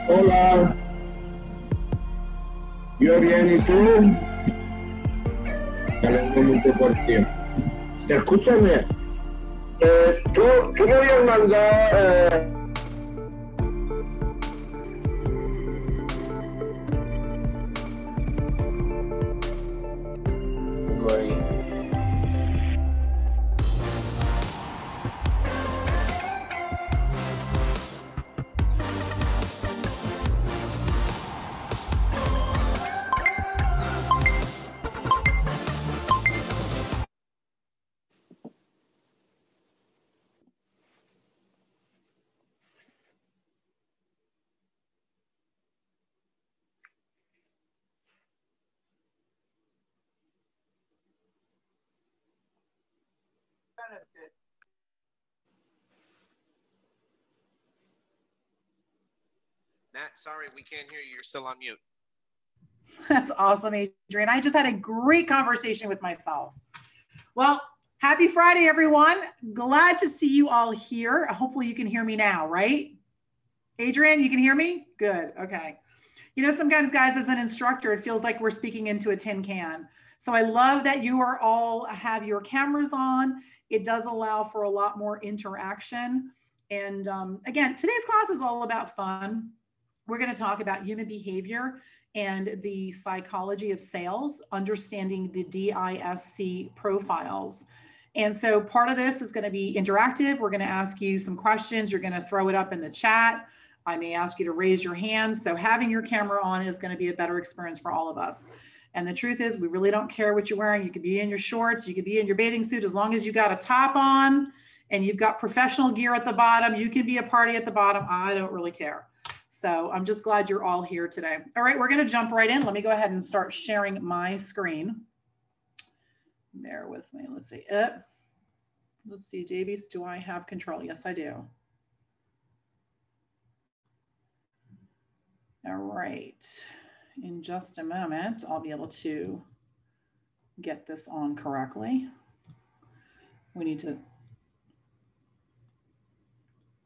Hola, yo bien, ¿y tú? Me alegro mucho por ti. Escúchame, tú me habías mandado, Mari. Nat, sorry, we can't hear you. You're still on mute. That's awesome, Adrian. I just had a great conversation with myself. Well, happy Friday, everyone. Glad to see you all here. Hopefully you can hear me now, right? Adrian, you can hear me? Good, okay. You know, sometimes guys, as an instructor, it feels like we're speaking into a tin can. So I love that you are all have your cameras on. It does allow for a lot more interaction. And again, today's class is all about fun. We're going to talk about human behavior and the psychology of sales, understanding the DISC profiles. And so part of this is going to be interactive. We're going to ask you some questions. You're going to throw it up in the chat. I may ask you to raise your hands. So having your camera on is going to be a better experience for all of us. And the truth is, we really don't care what you're wearing. You could be in your shorts, you could be in your bathing suit, as long as you got a top on and you've got professional gear at the bottom. You can be a party at the bottom. I don't really care. So I'm just glad you're all here today. All right, we're going to jump right in. Let me go ahead and start sharing my screen. Bear with me. Let's see. Let's see, Davies, do I have control? Yes, I do. All right. In just a moment, I'll be able to get this on correctly. We need to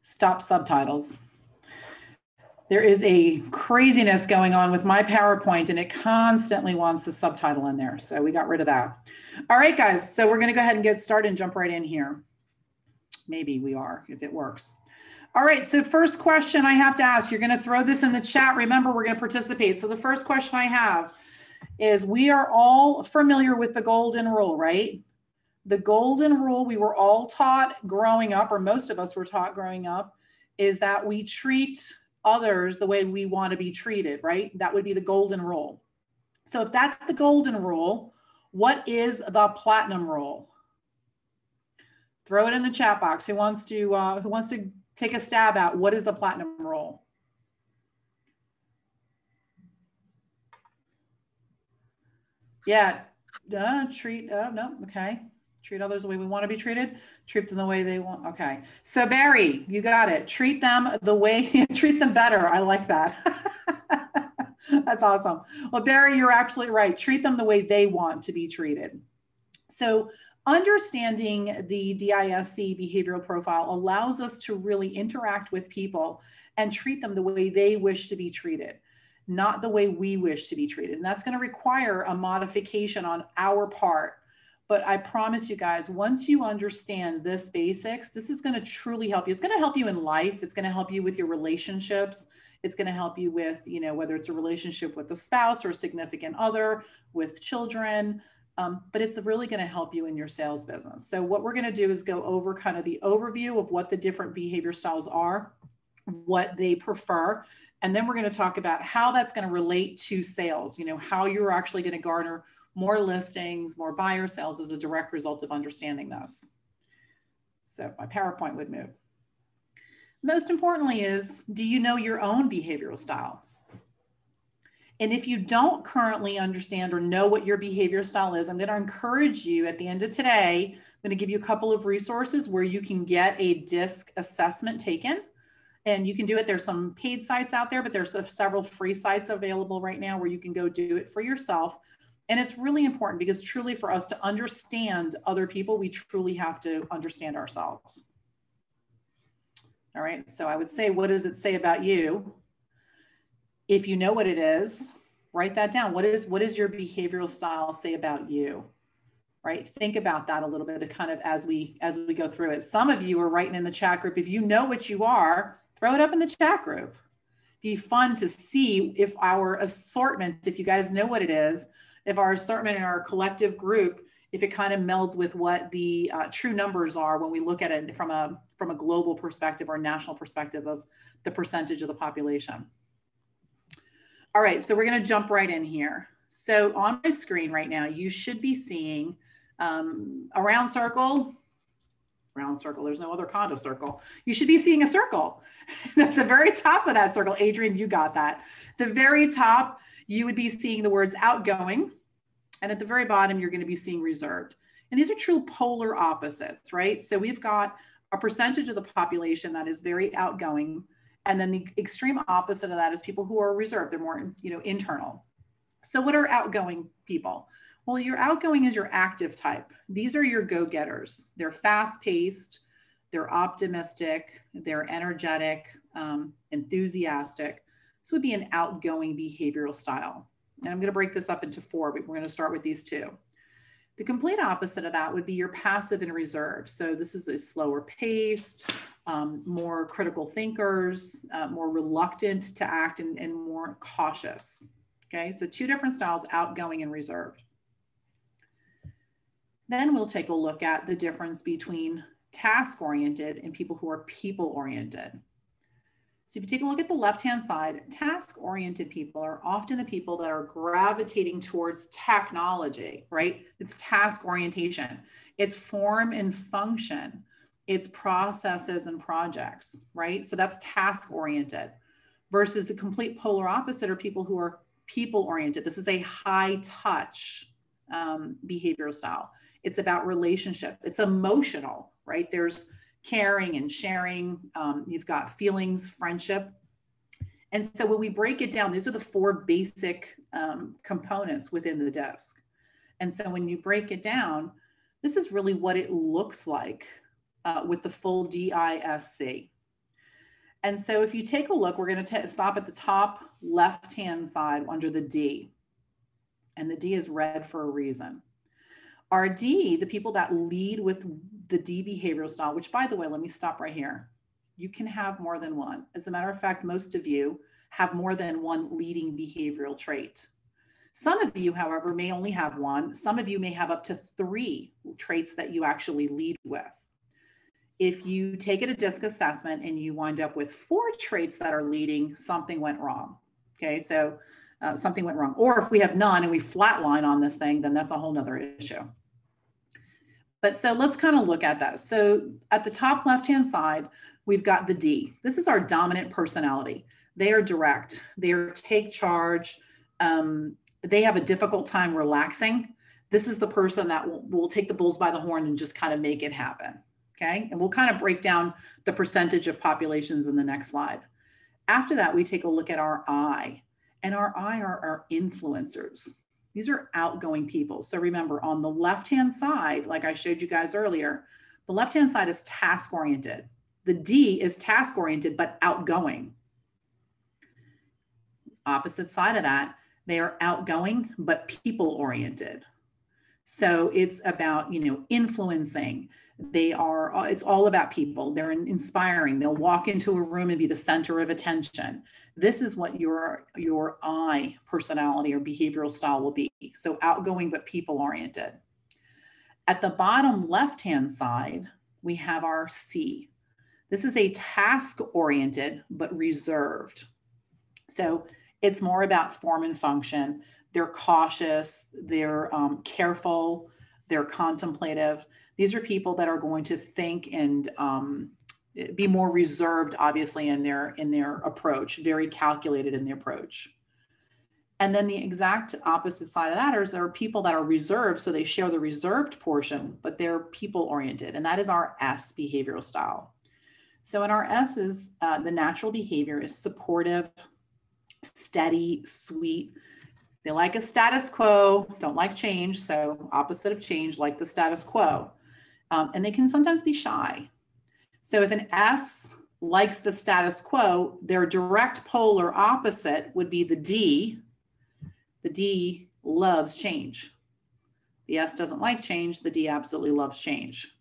stop subtitles. There is a craziness going on with my PowerPoint and it constantly wants a subtitle in there. So we got rid of that. All right, guys. So we're going to go ahead and get started and jump right in here. Maybe we are, if it works. All right. So first question I have to ask, you're going to throw this in the chat. Remember, we're going to participate. So the first question I have is, we are all familiar with the golden rule, right? The golden rule we were all taught growing up, or most of us were taught growing up, is that we treat others the way we want to be treated, right? That would be the golden rule. So if that's the golden rule, what is the platinum rule? Throw it in the chat box. Who wants to take a stab at what is the platinum rule? Yeah, no, okay. Treat others the way we want to be treated. Treat them the way they want. Okay. So Barry, you got it. Treat them the way, treat them better. I like that. That's awesome. Well, Barry, you're absolutely right. Treat them the way they want to be treated. So understanding the DISC behavioral profile allows us to really interact with people and treat them the way they wish to be treated, not the way we wish to be treated. And that's going to require a modification on our part. But I promise you guys, once you understand this basics, this is going to truly help you. It's going to help you in life. It's going to help you with your relationships. It's going to help you with, you know, whether it's a relationship with a spouse or a significant other, with children, but it's really going to help you in your sales business. So what we're going to do is go over kind of the overview of what the different behavior styles are, what they prefer, and then we're going to talk about how that's going to relate to sales, you know, how you're actually going to garner more listings, more buyer sales as a direct result of understanding this. So my PowerPoint would move. Most importantly is, do you know your own behavioral style? And if you don't currently understand or know what your behavior style is, I'm going to encourage you at the end of today, I'm going to give you a couple of resources where you can get a DISC assessment taken. And you can do it. There's some paid sites out there, but there's several free sites available right now where you can go do it for yourself. And it's really important because truly for us to understand other people, we truly have to understand ourselves. All right. So I would say, what does it say about you? If you know what it is, write that down. What is your behavioral style say about you? Right? Think about that a little bit kind of as we go through it. Some of you are writing in the chat group. If you know what you are, throw it up in the chat group. Be fun to see if our assortment, if you guys know what it is, if our assortment in our collective group, if it kind of melds with what the true numbers are when we look at it from a global perspective or national perspective of the percentage of the population. All right, so we're going to jump right in here. So on my screen right now, you should be seeing a round circle, there's no other kind of circle. You should be seeing a circle. At the very top of that circle, Adrian, you got that. The very top, you would be seeing the words outgoing. And at the very bottom, you're going to be seeing reserved. And these are true polar opposites, right? So we've got a percentage of the population that is very outgoing. And then the extreme opposite of that is people who are reserved. They're more, internal. So what are outgoing people? Well, your outgoing is your active type. These are your go-getters. They're fast-paced, they're optimistic, they're energetic, enthusiastic. This would be an outgoing behavioral style. And I'm going to break this up into 4, but we're going to start with these 2. The complete opposite of that would be your passive and reserved. So this is a slower paced, more critical thinkers, more reluctant to act and more cautious. Okay, so 2 different styles, outgoing and reserved. Then we'll take a look at the difference between task-oriented and people who are people-oriented. So if you take a look at the left-hand side, task-oriented people are often the people that are gravitating towards technology, right? It's task orientation. It's form and function. It's processes and projects, right? So that's task-oriented versus the complete polar opposite are people who are people-oriented. This is a high-touch behavioral style. It's about relationship. It's emotional, right? There's caring and sharing. You've got feelings, friendship. And so when we break it down, these are the 4 basic components within the DISC. And so when you break it down, this is really what it looks like with the full DISC. And so if you take a look, we're going to stop at the top left-hand side under the D. And the D is red for a reason. Our D, the people that lead with the D behavioral style, which by the way, let me stop right here. You can have more than one. As a matter of fact, most of you have more than one leading behavioral trait. Some of you, however, may only have 1. Some of you may have up to 3 traits that you actually lead with. If you take it a DISC assessment and you wind up with 4 traits that are leading, something went wrong. Okay, so something went wrong. Or if we have none and we flatline on this thing, then that's a whole nother issue. But so let's kind of look at that. So at the top left-hand side, we've got the D. This is our dominant personality. They are direct. They are take charge. They have a difficult time relaxing. This is the person that will take the bulls by the horn and just kind of make it happen. Okay. And we'll kind of break down the percentage of populations in the next slide. After that, we take a look at our I. And our I are our influencers. These are outgoing people. So remember, on the left-hand side, like I showed you guys earlier, the left-hand side is task-oriented. The D is task-oriented, but outgoing. Opposite side of that, they are outgoing, but people-oriented. So it's about, influencing. It's all about people. They're inspiring. They'll walk into a room and be the center of attention. This is what your I personality or behavioral style will be. So outgoing, but people-oriented. At the bottom left-hand side, we have our C. This is a task-oriented, but reserved. So it's more about form and function. They're cautious, they're careful, they're contemplative. These are people that are going to think and be more reserved, obviously, in their approach, very calculated in the approach. And then the exact opposite side of that are people that are reserved. So they share the reserved portion, but they're people-oriented. And that is our S behavioral style. So in our S's, the natural behavior is supportive, steady, sweet. They like a status quo, don't like change. So opposite of change, like the status quo. And they can sometimes be shy. So if an S likes the status quo, their direct polar opposite would be the D. The D loves change. The S doesn't like change. The D absolutely loves change.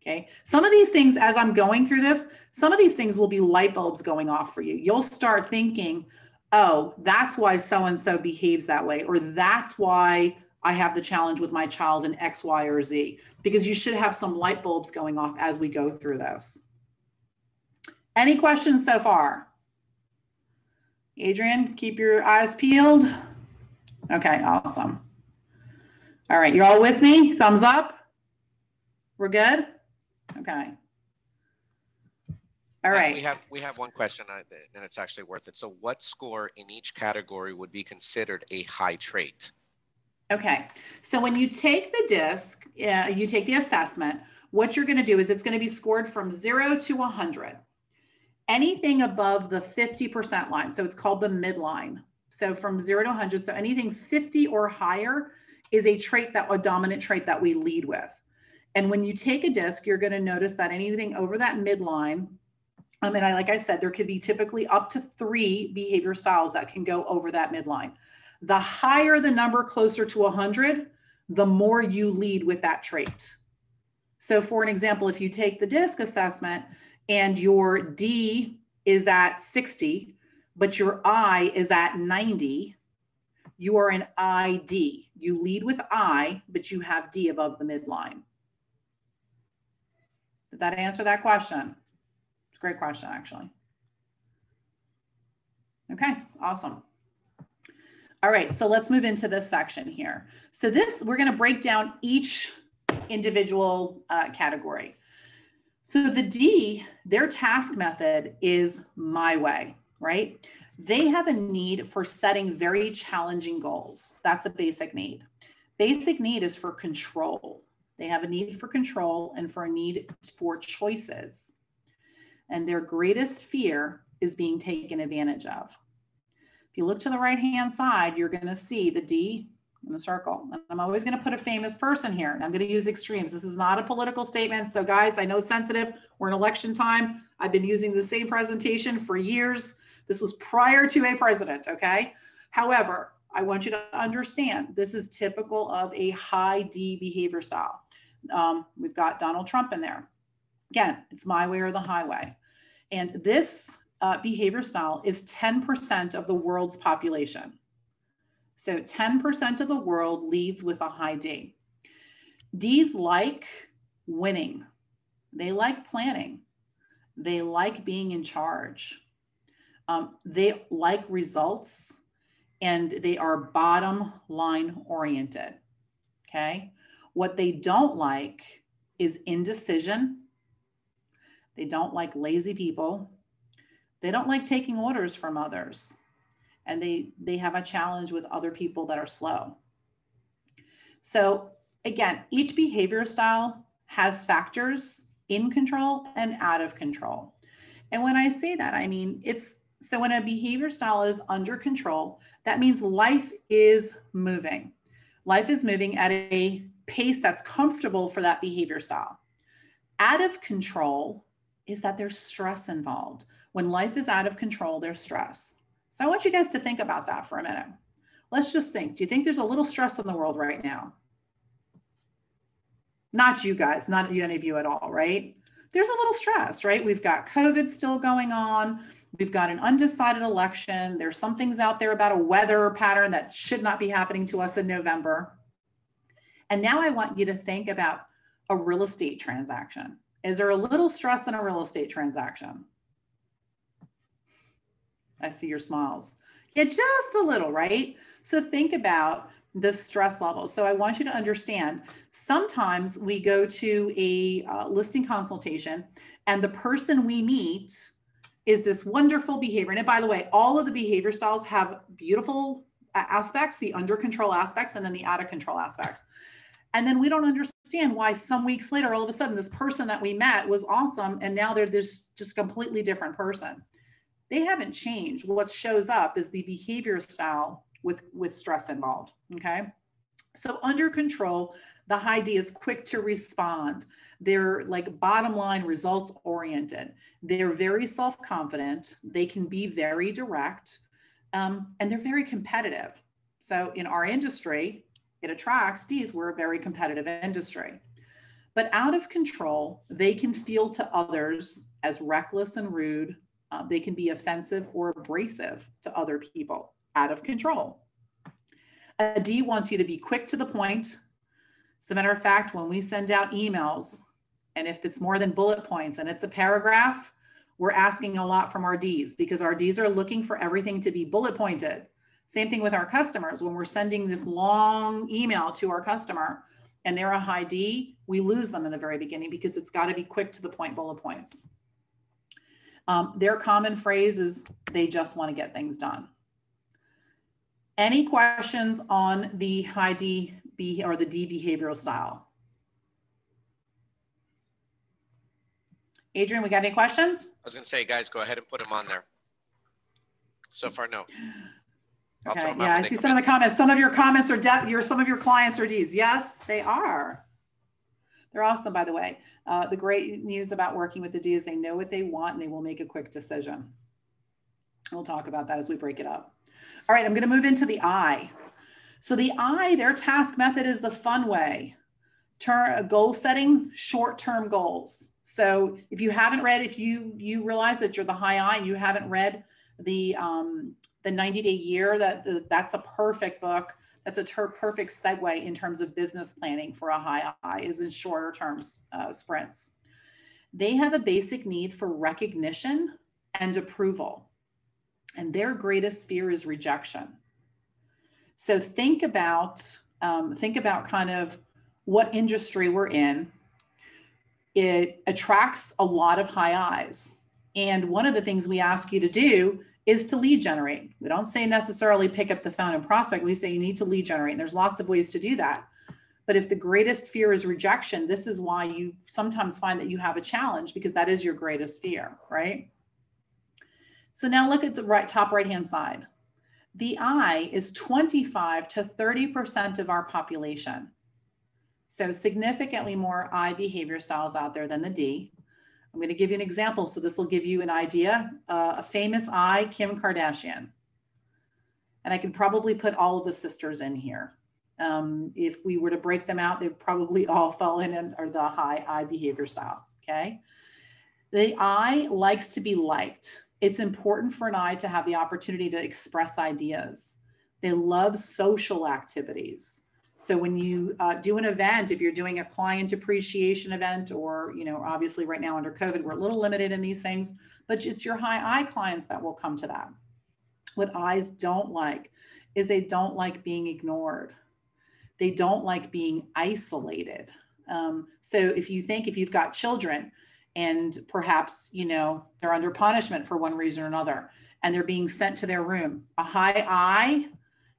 Okay. Some of these things, as I'm going through this, some of these things will be light bulbs going off for you. You'll start thinking, oh, that's why so-and-so behaves that way, or that's why I have the challenge with my child in X, Y, or Z, because you should have some light bulbs going off as we go through those. Any questions so far? Adrian, keep your eyes peeled. Okay, awesome. All right, you're all with me? Thumbs up? We're good? Okay. All right. We have one question, and it's actually worth it. So what score in each category would be considered a high trait? Okay, so when you take the DISC, you take the assessment, what you're going to do is it's going to be scored from 0 to 100. Anything above the 50% line, so it's called the midline. So from 0 to 100, so anything 50 or higher is a dominant trait that we lead with. And when you take a DISC, you're going to notice that anything over that midline, like I said, there could be typically up to 3 behavior styles that can go over that midline. The higher the number closer to 100, the more you lead with that trait. So for an example, if you take the DISC assessment and your D is at 60, but your I is at 90, you are an ID. You lead with I, but you have D above the midline. Did that answer that question? It's a great question, actually. Okay, awesome. All right, so let's move into this section here. So we're going to break down each individual category. So the D, their task method is my way, right? They have a need for setting very challenging goals. That's a basic need. Basic need is for control. They have a need for control and for a need for choices. And their greatest fear is being taken advantage of. If you look to the right-hand side, you're going to see the D in the circle. And I'm always going to put a famous person here, and I'm going to use extremes. This is not a political statement. So guys, I know it's sensitive. We're in election time. I've been using the same presentation for years. This was prior to a president, okay? However, I want you to understand this is typical of a high D behavior style. We've got Donald Trump in there. Again, it's my way or the highway. And this behavior style is 10% of the world's population. So 10% of the world leads with a high D. Ds like winning. They like planning. They like being in charge. They like results, and they are bottom line oriented. Okay. What they don't like is indecision. They don't like lazy people. They don't like taking orders from others. And they have a challenge with other people that are slow. So again, each behavior style has factors in control and out of control. And when I say that, I mean, so when a behavior style is under control, that means life is moving. Life is moving at a pace that's comfortable for that behavior style. Out of control is that there's stress involved. When life is out of control, there's stress. So I want you guys to think about that for a minute. Let's just think. Do you think there's a little stress in the world right now? Not you guys, not any of you at all, right? There's a little stress, right? We've got COVID still going on. We've got an undecided election. There's some things out there about a weather pattern that should not be happening to us in November. And now I want you to think about a real estate transaction. Is there a little stress in a real estate transaction? I see your smiles. Yeah, just a little, right? So think about the stress level. So I want you to understand, sometimes we go to a listing consultation and the person we meet is this wonderful behavior. And by the way, all of the behavior styles have beautiful aspects, the under control aspects, and then the out of control aspects. And then we don't understand why some weeks later, all of a sudden, this person that we met was awesome. And now they're this just completely different person. They haven't changed. What shows up is the behavior style with stress involved, okay? So under control, The high D is quick to respond. They're like bottom line results oriented. They're very self-confident. They can be very direct, and they're very competitive. So in our industry, it attracts Ds. We're a very competitive industry. But out of control, they can feel to others as reckless and rude. They can be offensive or abrasive to other people. Out of control. A D wants you to be quick to the point. As a matter of fact, when we send out emails, and if it's more than bullet points and it's a paragraph, we're asking a lot from our Ds because our Ds are looking for everything to be bullet pointed. Same thing with our customers. When we're sending this long email to our customer and they're a high D, we lose them in the very beginning because it's got to be quick to the point bullet points. Their common phrase is they just want to get things done. Any questions on the high D or the D behavioral style? Adrian, we got any questions? I was going to say, guys, go ahead and put them on there. So far, no. Okay. Yeah, I see some of the comments. Some of your comments are some of your clients are Ds. Yes, they are. They're awesome, by the way. The great news about working with the D is they know what they want and they will make a quick decision. We'll talk about that as we break it up. All right, I'm going to move into the I. So the I, their task method is the fun way. Goal setting, short-term goals. So if you haven't read, if you realize that you're the high I and you haven't read the 90-day year, that's a perfect book. That's a perfect segue in terms of business planning for a high I, is in shorter terms sprints. They have a basic need for recognition and approval. And their greatest fear is rejection. So think about kind of what industry we're in. It attracts a lot of high Is. And one of the things we ask you to do is to lead generate. We don't say necessarily pick up the phone and prospect. We say you need to lead generate. And there's lots of ways to do that. But if the greatest fear is rejection, this is why you sometimes find that you have a challenge, because that is your greatest fear, right? So now look at the top right-hand side. The I is 25 to 30% of our population. So significantly more I behavior styles out there than the D. I'm going to give you an example. So this will give you an idea. A famous I, Kim Kardashian. And I could probably put all of the sisters in here. If we were to break them out, they probably all fall in or the high I behavior style, okay? The I likes to be liked. It's important for an I to have the opportunity to express ideas. They love social activities. So when you do an event, if you're doing a client appreciation event, or, obviously right now under COVID, we're a little limited in these things, but it's your high I clients that will come to that. What I's don't like is they don't like being ignored. They don't like being isolated. So if you've got children and perhaps, they're under punishment for one reason or another, and they're being sent to their room, a high I,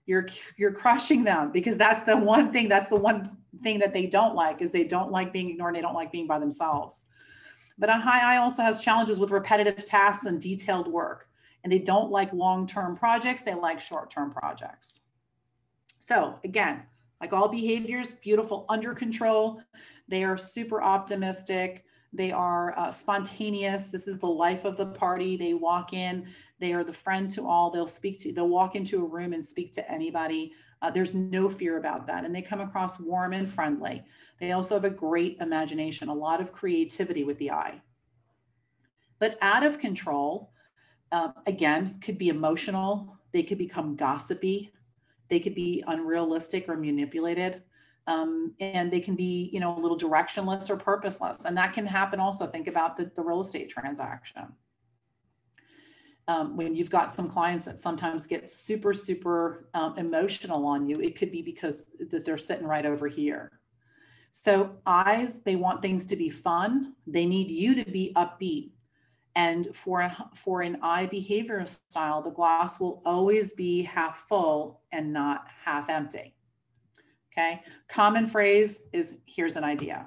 you're crushing them, because that's the one thing that they don't like, is they don't like being ignored. They don't like being by themselves. But a high I also has challenges with repetitive tasks and detailed work, and they don't like long-term projects. They like short-term projects. So again, like all behaviors, beautiful under control. They are super optimistic. They are spontaneous. This is the life of the party. They walk in, they are the friend to all. They'll walk into a room and speak to anybody. There's no fear about that. And they come across warm and friendly. They also have a great imagination, a lot of creativity with the I. But out of control, again, could be emotional. They could become gossipy. They could be unrealistic or manipulated. And they can be, a little directionless or purposeless. And that can happen also. Think about the real estate transaction. When you've got some clients that sometimes get super, super emotional on you, it could be because they're sitting right over here. So I's, they want things to be fun. They need you to be upbeat. And for an I behavior style, the glass will always be half full and not half empty. Okay, common phrase is, here's an idea.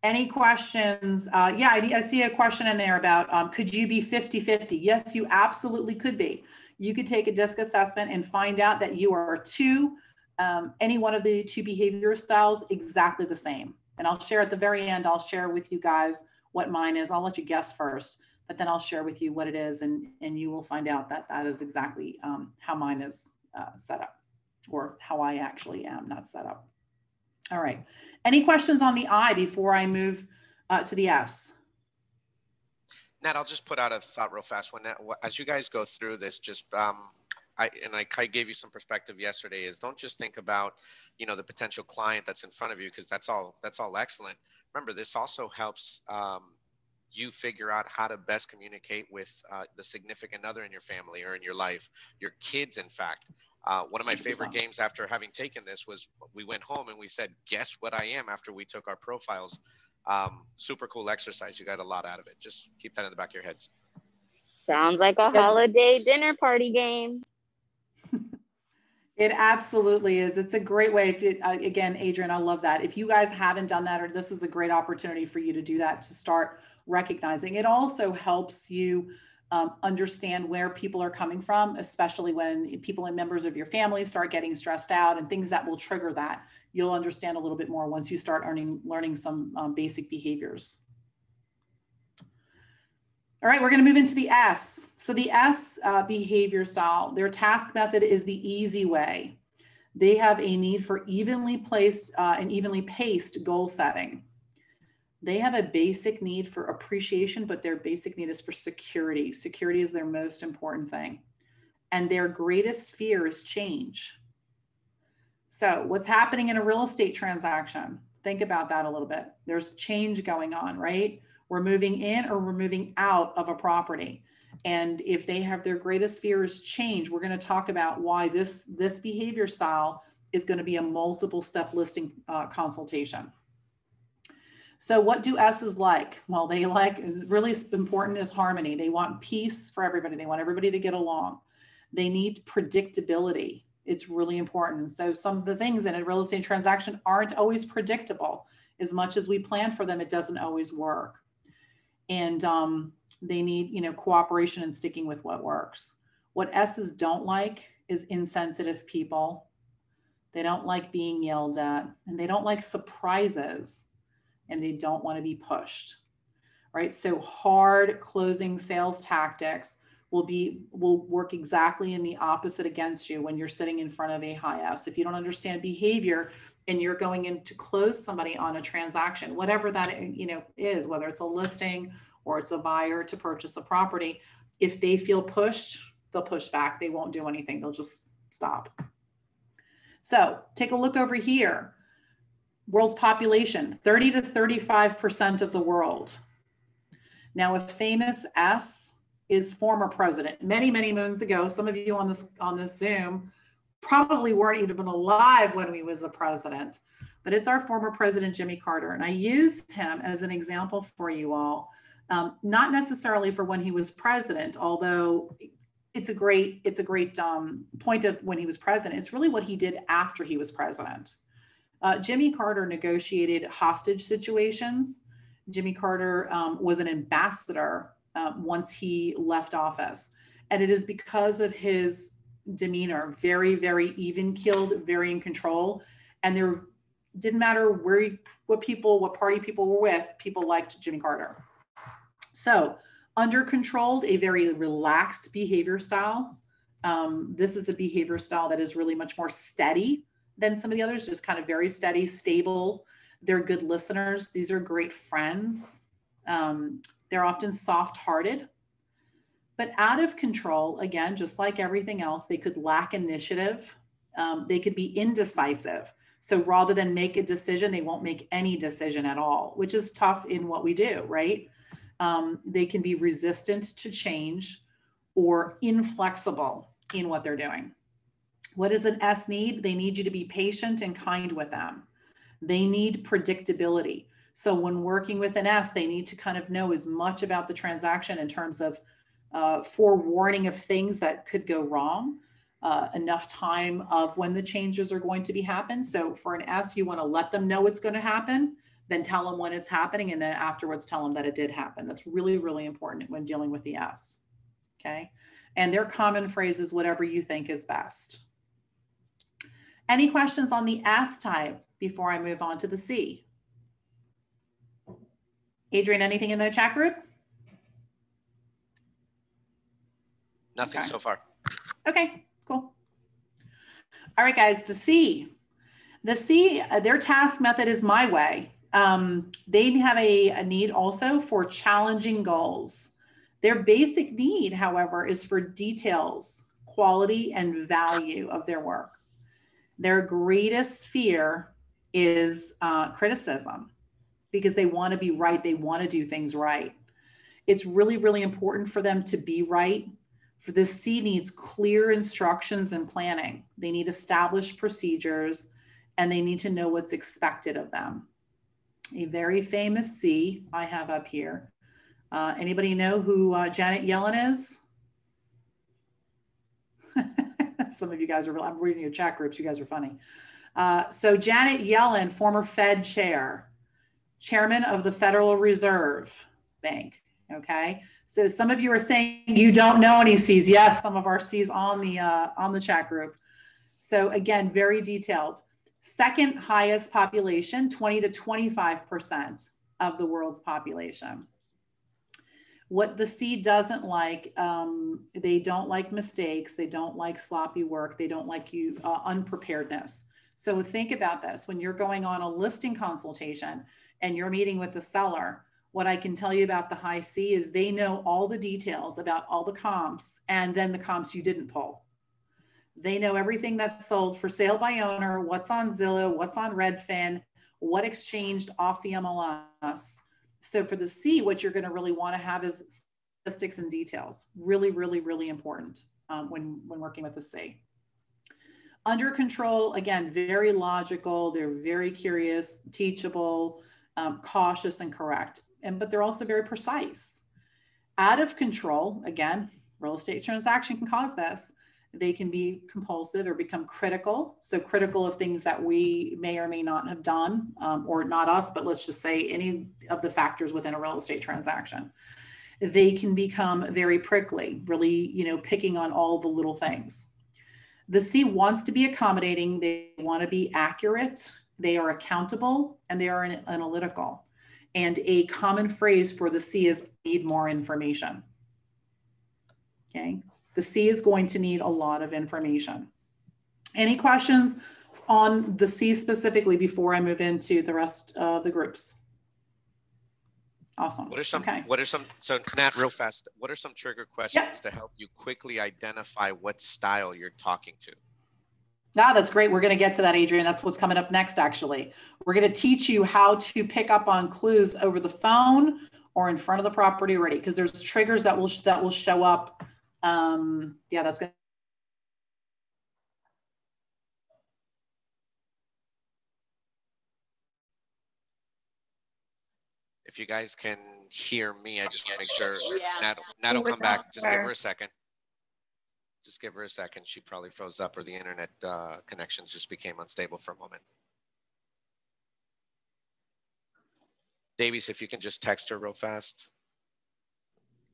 Any questions? Yeah, I see a question in there about, could you be 50-50? Yes, you absolutely could be. You could take a DISC assessment and find out that you are too Any one of the two behavior styles, exactly the same. And I'll share at the very end, I'll share with you guys what mine is. I'll let you guess first, but then I'll share with you what it is, and you will find out that that is exactly how mine is set up, or how I actually am not set up. All right. Any questions on the I before I move to the S? Nat, I'll just put out a thought real fast. As you guys go through this, just I gave you some perspective yesterday, is don't just think about, you know, the potential client that's in front of you, because that's all excellent. Remember, this also helps you figure out how to best communicate with the significant other in your family or in your life, your kids, in fact. One of my favorite games after having taken this was, we went home and we said, guess what I am, after we took our profiles. Super cool exercise. You got a lot out of it. Just keep that in the back of your heads. Sounds like a holiday dinner party game. It absolutely is. It's a great way. If you, again, Adrian, I love that. If you guys haven't done that, or this is a great opportunity for you to do that, to start recognizing. It also helps you understand where people are coming from, especially when people and members of your family start getting stressed out and things that will trigger that. You'll understand a little bit more once you start learning some basic behaviors. All right, we're going to move into the S. So the S behavior style, their task method is the easy way. They have a need for evenly placed and evenly paced goal setting. They have a basic need for appreciation, but their basic need is for security. Security is their most important thing. And their greatest fear is change. So what's happening in a real estate transaction? Think about that a little bit. There's change going on, right? We're moving in or we're moving out of a property. And if they have their greatest fear is change, we're going to talk about why this behavior style is going to be a multiple step listing consultation. So what do S's like? Well, they like, is really important, is harmony. They want peace for everybody. They want everybody to get along. They need predictability. It's really important. And so some of the things in a real estate transaction aren't always predictable. As much as we plan for them, it doesn't always work. And they need, you know, cooperation and sticking with what works. What S's don't like is insensitive people. They don't like being yelled at, and they don't like surprises, and they don't want to be pushed, right? So hard closing sales tactics will work exactly in the opposite against you when you're sitting in front of a high S. If you don't understand behavior and you're going in to close somebody on a transaction, whatever that, you know, is, whether it's a listing or it's a buyer to purchase a property, if they feel pushed, they'll push back. They won't do anything. They'll just stop. So take a look over here. World's population, 30 to 35% of the world. Now, a famous S is former president. Many, many moons ago, some of you on this Zoom probably weren't even alive when he was the president, but it's our former president, Jimmy Carter. And I used him as an example for you all, not necessarily for when he was president, although it's a great point of when he was president. It's really what he did after he was president. Jimmy Carter negotiated hostage situations. Jimmy Carter was an ambassador once he left office. And it is because of his demeanor, very, very even-keeled, very in control. And there didn't matter what party people were with, people liked Jimmy Carter. So under controlled, a very relaxed behavior style. This is a behavior style that is really much more steady than some of the others, just kind of very steady, stable. They're good listeners. These are great friends. They're often soft-hearted, but out of control, again, just like everything else, they could lack initiative. They could be indecisive. So rather than make a decision, they won't make any decision at all, which is tough in what we do, right? They can be resistant to change or inflexible in what they're doing. What does an S need? They need you to be patient and kind with them. They need predictability. So when working with an S, they need to kind of know as much about the transaction in terms of forewarning of things that could go wrong, enough time of when the changes are going to be happen. So for an S, you want to let them know it's going to happen, then tell them when it's happening, and then afterwards tell them that it did happen. That's really, really important when dealing with the S, okay? And their common phrase is whatever you think is best. Any questions on the S type before I move on to the C? Adrian, anything in the chat group? Nothing Okay. so far. Okay, cool. All right, guys, the C. The C, their task method is my way. They have a need also for challenging goals. Their basic need, however, is for details, quality, and value of their work. Their greatest fear is criticism, because they want to be right. They want to do things right. It's really, really important for them to be right. For the C needs clear instructions and planning. They need established procedures, and they need to know what's expected of them. A very famous C I have up here. Anybody know who Janet Yellen is? Some of you guys are, I'm reading your chat groups, you guys are funny. So Janet Yellen, former Fed chair, chairman of the Federal Reserve Bank, okay? So some of you are saying you don't know any C's. Yes, some of our C's on the chat group. So again, very detailed. Second highest population, 20 to 25% of the world's population. What the C doesn't like, they don't like mistakes. They don't like sloppy work. They don't like unpreparedness. So think about this. When you're going on a listing consultation and you're meeting with the seller, what I can tell you about the high C is they know all the details about all the comps and then the comps you didn't pull. They know everything that's sold for sale by owner, what's on Zillow, what's on Redfin, what exchanged off the MLS. So for the C, what you're going to really want to have is statistics and details. Really, really, really important when working with the C. Under control, again, very logical. They're very curious, teachable, cautious, and correct. But they're also very precise. Out of control, again, real estate transaction can cause this. They can be compulsive or become critical. So critical of things that we may or may not have done, or not us, but let's just say any of the factors within a real estate transaction. They can become very prickly, really, picking on all the little things. The C wants to be accommodating. They want to be accurate. They are accountable, and they are analytical. And a common phrase for the C is need more information. Okay. The C is going to need a lot of information. Any questions on the C specifically before I move into the rest of the groups? Awesome. So Nat, real fast, what are some trigger questions to help you quickly identify what style you're talking to? That's great. We're going to get to that, Adrian. That's what's coming up next, actually. We're going to teach you how to pick up on clues over the phone or in front of the property already, because there's triggers that will show up. That's good. If you guys can hear me, I just want to make sure Nat will come back. Just give her a second. Just give her a second. She probably froze up, or the internet connection just became unstable for a moment. Davies, if you can just text her real fast.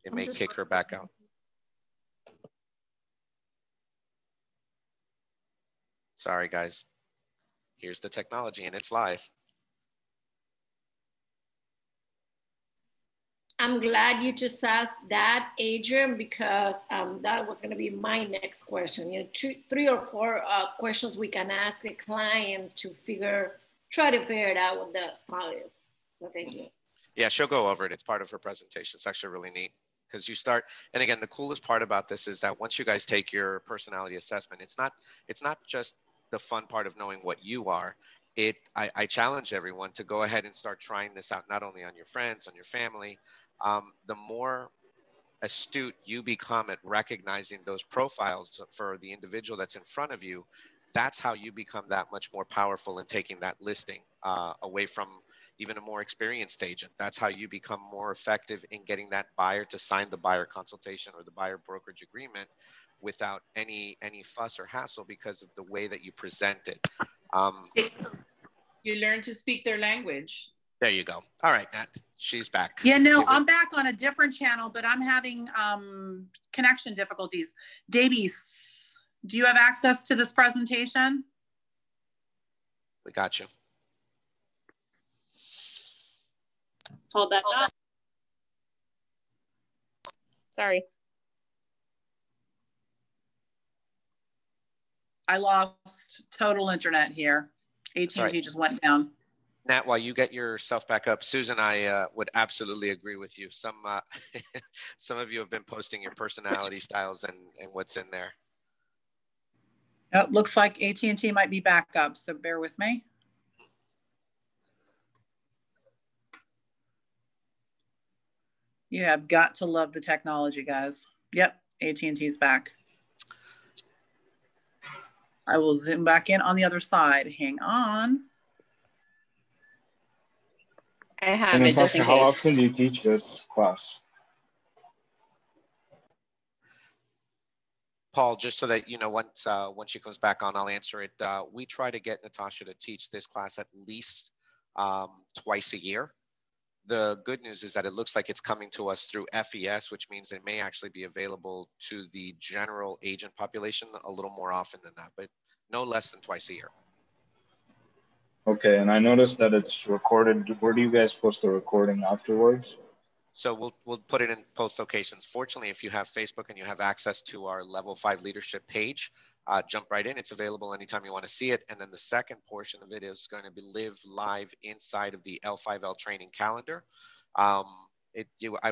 It may kick her back out. Sorry, guys. Here's the technology, and it's live. I'm glad you just asked that, Adrian, because that was going to be my next question. Three or four questions we can ask the client to try to figure it out what the style is. So thank you. Yeah, she'll go over it. It's part of her presentation. It's actually really neat because you start. And again, the coolest part about this is that once you guys take your personality assessment, it's not just the fun part of knowing what you are. I challenge everyone to go ahead and start trying this out, not only on your friends, on your family. The more astute you become at recognizing those profiles for the individual that's in front of you, that's how you become that much more powerful in taking that listing away from even a more experienced agent. That's how you become more effective in getting that buyer to sign the buyer consultation or the buyer brokerage agreement without any fuss or hassle because of the way that you present it. You learn to speak their language. There you go. All right, Nat, she's back. Yeah, no, I'm back on a different channel, but I'm having connection difficulties. Davies, do you have access to this presentation? We got you. Hold that up. Sorry. I lost total internet here. AT&T just went down. Nat, while you get yourself back up, Susan, I would absolutely agree with you. Some some of you have been posting your personality styles and what's in there. Oh, looks like AT&T might be back up, so bear with me. You have got to love the technology, guys. Yep, AT&T's back. I will zoom back in on the other side. Hang on. I have it just in Natascha, how case. often do you teach this class? Paul, just so that you know, once she comes back on, I'll answer it. We try to get Natascha to teach this class at least twice a year. The good news is that it looks like it's coming to us through FES, which means it may actually be available to the general agent population a little more often than that, but no less than twice a year. Okay, and I noticed that it's recorded. Where do you guys post the recording afterwards? So we'll put it in both locations. Fortunately, if you have Facebook and you have access to our Level 5 leadership page, jump right in. It's available anytime you want to see it. And then the second portion of it is going to be live inside of the L5L training calendar. I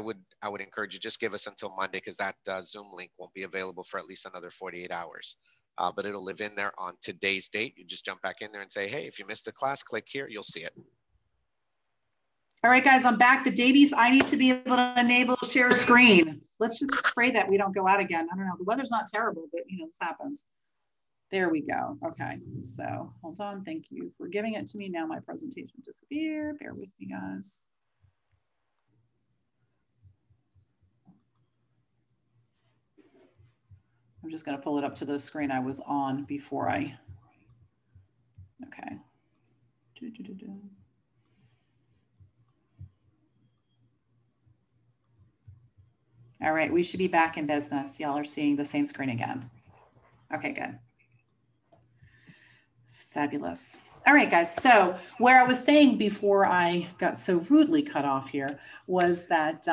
would encourage you, just give us until Monday, because that Zoom link won't be available for at least another 48 hours. But it'll live in there on today's date. You just jump back in there and say, hey, if you missed the class, click here, you'll see it. All right, guys, I'm back. But Davies, I need to be able to enable share screen. Let's just pray that we don't go out again. I don't know. The weather's not terrible, but you know, this happens. There we go. Okay, so hold on. Thank you for giving it to me. Now my presentation disappeared. Bear with me, guys. I'm just going to pull it up to the screen I was on before I. Okay. All right, we should be back in business. Y'all are seeing the same screen again. Okay, good. Fabulous. All right, guys. So where I was saying before I got so rudely cut off here was that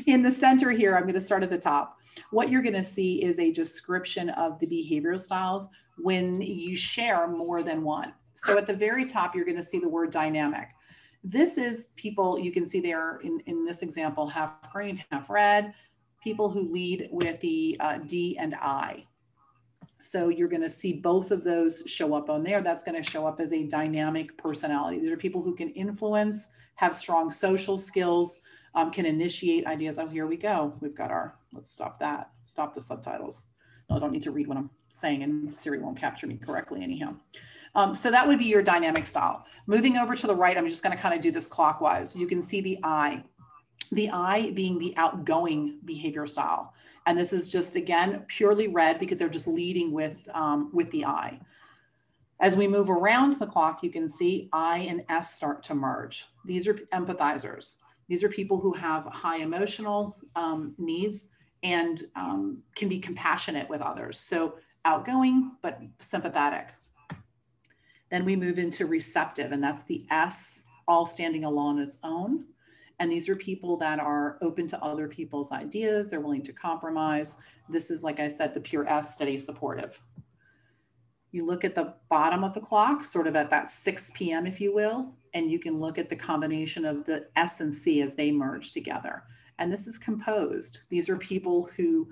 in the center here, I'm going to start at the top. What you're going to see is a description of the behavioral styles when you share more than one. So at the very top, you're going to see the word dynamic. This is people, you can see there in this example, half green, half red, people who lead with the D and I. So you're going to see both of those show up on there. That's going to show up as a dynamic personality. These are people who can influence, have strong social skills, can initiate ideas. Oh, here we go. We've got our, let's stop that. Stop the subtitles. No, I don't need to read what I'm saying and Siri won't capture me correctly anyhow. So that would be your dynamic style. Moving over to the right, I'm just going to kind of do this clockwise. You can see the I being the outgoing behavior style. And this is just, again, purely red because they're just leading with the I. As we move around the clock, you can see I and S start to merge. These are empathizers. These are people who have high emotional needs and can be compassionate with others. So outgoing, but sympathetic. Then we move into receptive, and that's the S, all standing alone on its own. And these are people that are open to other people's ideas. They're willing to compromise. This is, like I said, the pure S, steady, supportive. You look at the bottom of the clock, sort of at that 6 p.m., if you will, and you can look at the combination of the S and C as they merge together. And this is composed. These are people who,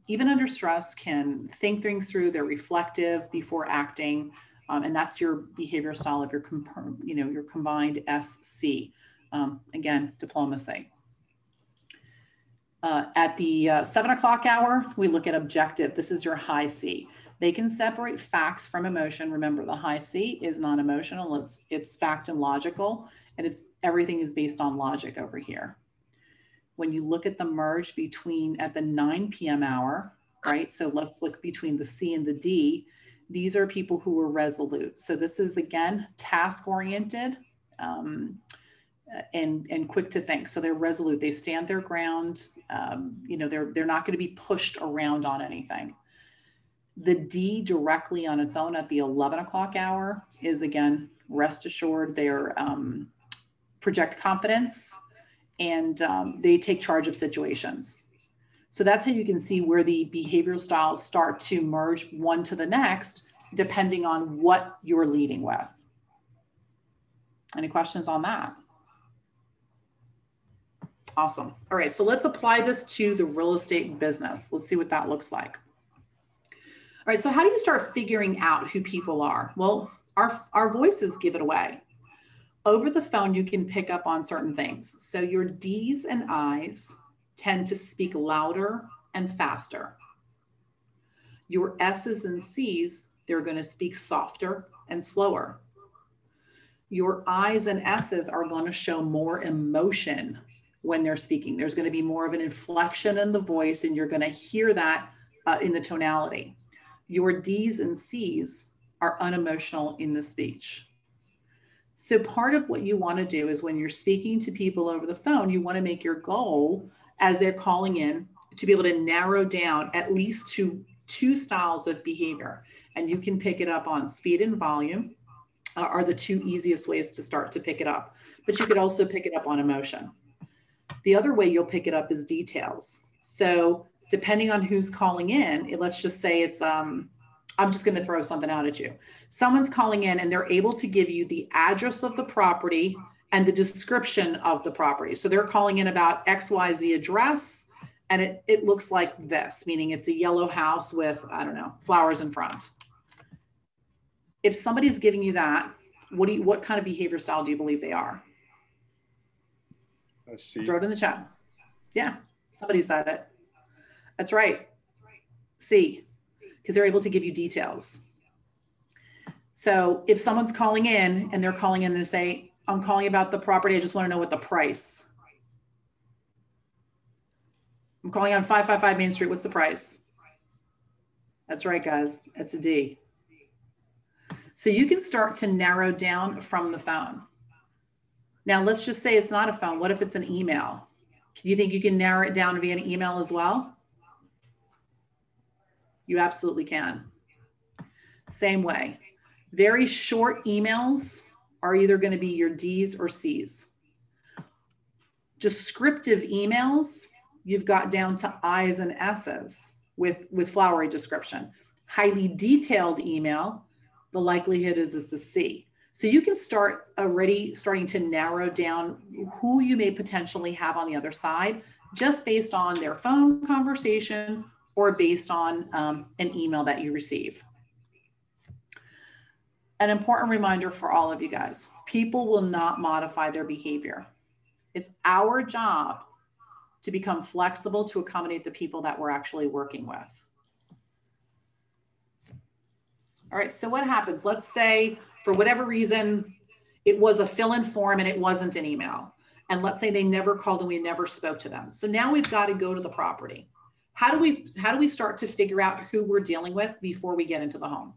even under stress, can think things through. They're reflective before acting. And that's your behavior style of your, your combined SC. Again, diplomacy. At the 7 o'clock hour, we look at objective. This is your high C. They can separate facts from emotion. Remember, the high C is non-emotional. It's fact and logical, and everything is based on logic over here. When you look at the merge at the 9 p.m. hour, right? So let's look between the C and the D. These are people who are resolute. So this is, again, task-oriented and quick to think. So they're resolute. They stand their ground. They're not going to be pushed around on anything. The D directly on its own at the 11 o'clock hour is, again, rest assured, they're project confidence, and they take charge of situations. So that's how you can see where the behavioral styles start to merge one to the next, depending on what you're leading with. Any questions on that? Awesome. All right, so let's apply this to the real estate business. Let's see what that looks like. All right, so how do you start figuring out who people are? Well, our voices give it away. Over the phone, you can pick up on certain things. So your D's and I's tend to speak louder and faster. Your S's and C's, they're going to speak softer and slower. Your I's and S's are going to show more emotion when they're speaking. There's going to be more of an inflection in the voice, and you're going to hear that in the tonality. Your D's and C's are unemotional in the speech. So part of what you want to do is when you're speaking to people over the phone, you want to make your goal as they're calling in to be able to narrow down at least to two styles of behavior. And you can pick it up on speed and volume are the two easiest ways to start to pick it up. But you could also pick it up on emotion. The other way you'll pick it up is details. So depending on who's calling in, let's just say it's, I'm just going to throw something out at you. Someone's calling in and they're able to give you the address of the property and the description of the property. So they're calling in about XYZ address, and it looks like this, meaning it's a yellow house with, I don't know, flowers in front. If somebody's giving you that, what kind of behavior style do you believe they are? Throw it in the chat. Yeah, somebody said it. That's right. C, because they're able to give you details. So if someone's calling in and they're calling in and they say, I'm calling about the property, I just want to know what the price. I'm calling on 555 Main Street, what's the price? That's right, guys, it's a D. So you can start to narrow down from the phone. Now let's just say it's not a phone. What if it's an email? Do you think you can narrow it down via an email as well? You absolutely can. Same way. Very short emails are either going to be your D's or C's. Descriptive emails, you've got down to I's and S's with flowery description. Highly detailed email, the likelihood is it's a C. So you can start already starting to narrow down who you may potentially have on the other side just based on their phone conversation or based on an email that you receive. An important reminder for all of you guys, people will not modify their behavior. It's our job to become flexible to accommodate the people that we're actually working with. All right, so what happens? Let's say for whatever reason, it was a fill-in form and it wasn't an email. And let's say they never called and we never spoke to them. So now we've got to go to the property. How do we start to figure out who we're dealing with before we get into the home?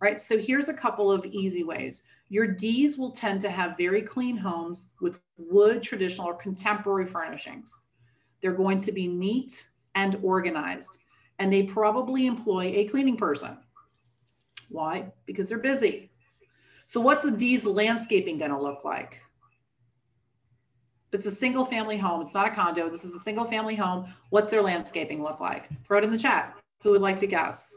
Right, so here's a couple of easy ways. Your D's will tend to have very clean homes with wood, traditional, or contemporary furnishings. They're going to be neat and organized, and they probably employ a cleaning person. Why? Because they're busy. So what's the D's landscaping going to look like? It's a single family home. It's not a condo. This is a single family home. What's their landscaping look like? Throw it in the chat. Who would like to guess?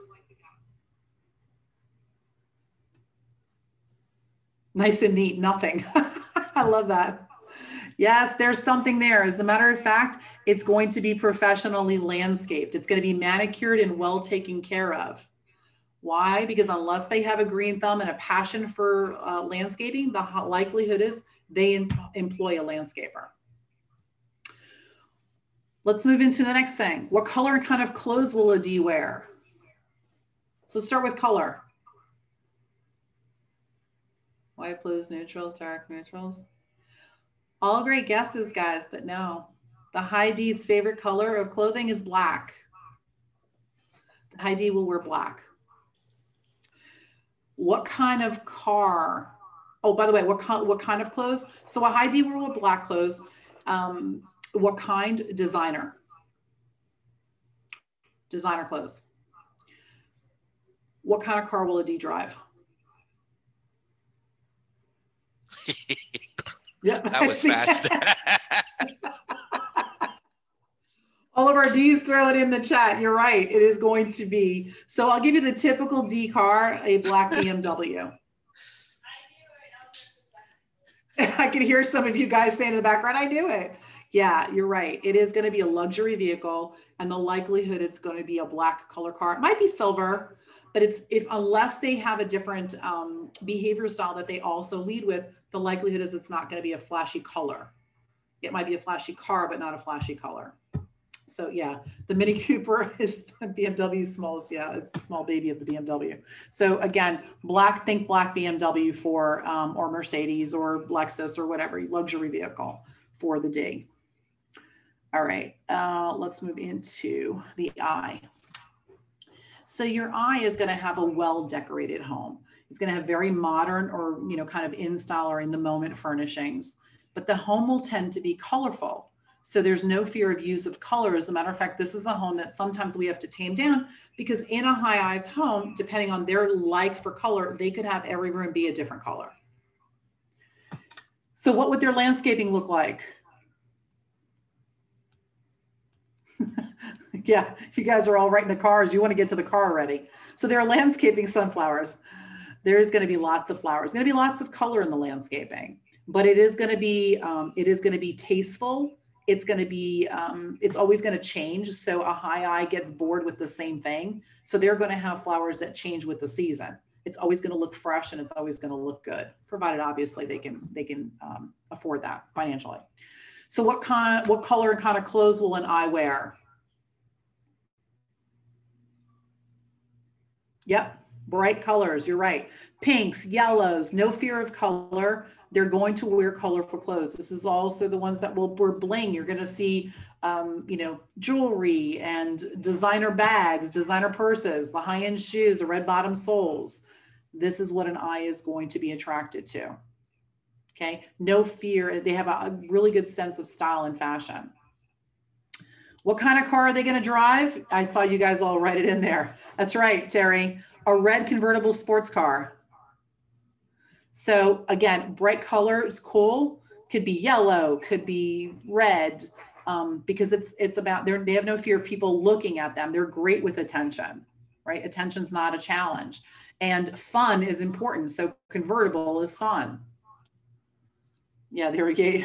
Nice and neat, nothing. I love that. Yes, there's something there. As a matter of fact, it's going to be professionally landscaped. It's going to be manicured and well taken care of. Why? Because unless they have a green thumb and a passion for landscaping, the likelihood is they employ a landscaper. Let's move into the next thing. What color and kind of clothes will a D wear? So let's start with color. White, blues, neutrals, dark neutrals. All great guesses, guys, but no. The high D's favorite color of clothing is black. The high D will wear black. What kind of car? Oh, by the way, what kind of clothes? So a high D will wear black clothes. What kind? Designer. Designer clothes. What kind of car will a D drive? Yeah, That was fast. All of our D's, throw it in the chat. You're right. It is going to be. So I'll give you the typical D car, a black BMW. I can hear some of you guys saying in the background, I knew it. Yeah, you're right. It is going to be a luxury vehicle, and the likelihood it's going to be a black color car. It might be silver, but unless they have a different behavior style that they also lead with, the likelihood is it's not going to be a flashy color. It might be a flashy car, but not a flashy color. So yeah, the Mini Cooper is BMW's smallest. Yeah, it's the small baby of the BMW. So again, think black BMW for, or Mercedes or Lexus or whatever, luxury vehicle for the D. All right, let's move into the I. So your I is going to have a well-decorated home. It's going to have very modern or, kind of in style or in the moment furnishings, but the home will tend to be colorful. So there's no fear of use of color. As a matter of fact, this is the home that sometimes we have to tame down, because in a high I's home, depending on their like for color, they could have every room be a different color. So what would their landscaping look like? Yeah, you guys are all right in the cars. You want to get to the car already. So there are landscaping sunflowers. There's going to be lots of flowers. Going to be lots of color in the landscaping, but it is going to be tasteful. It's going to be, it's always going to change. So a high I gets bored with the same thing. So they're going to have flowers that change with the season. It's always going to look fresh, and it's always going to look good, provided obviously they can afford that financially. So what color and kind of clothes will an I wear? Yep, bright colors. You're right. Pinks, yellows, no fear of color. They're going to wear colorful clothes. This is also the ones that will bling. You're going to see, jewelry and designer bags, designer purses, the high-end shoes, the red bottom soles. This is what an I is going to be attracted to. Okay, no fear. They have a really good sense of style and fashion. What kind of car are they going to drive? I saw you guys all write it in there. That's right, Terry. A red convertible sports car. So again, bright color is cool. Could be yellow, could be red, because it's about, they have no fear of people looking at them. They're great with attention, right? Attention's not a challenge. And fun is important. So convertible is fun. Yeah, there we go.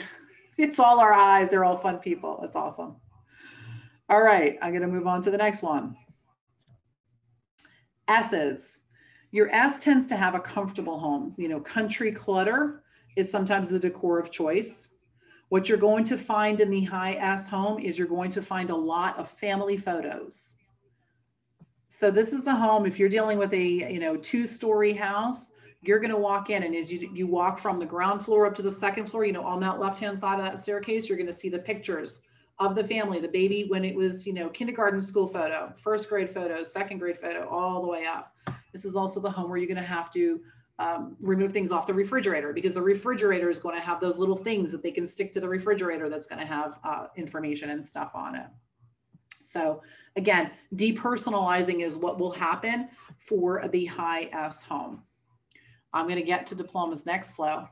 It's all our eyes. They're all fun people. That's awesome. All right, I'm going to move on to the next one. S's. Your S tends to have a comfortable home. Country clutter is sometimes the decor of choice. What you're going to find in the high S home is you're going to find a lot of family photos. So this is the home. If you're dealing with a two-story house, you're going to walk in, and as you walk from the ground floor up to the second floor, on that left-hand side of that staircase, you're going to see the pictures of the family, the baby when it was, kindergarten school photo, first grade photo, second grade photo, all the way up. This is also the home where you're going to have to remove things off the refrigerator, because the refrigerator is going to have those little things that they can stick to the refrigerator that's going to have information and stuff on it. So again, depersonalizing is what will happen for the high S home. I'm going to get to diplomas next, Flo.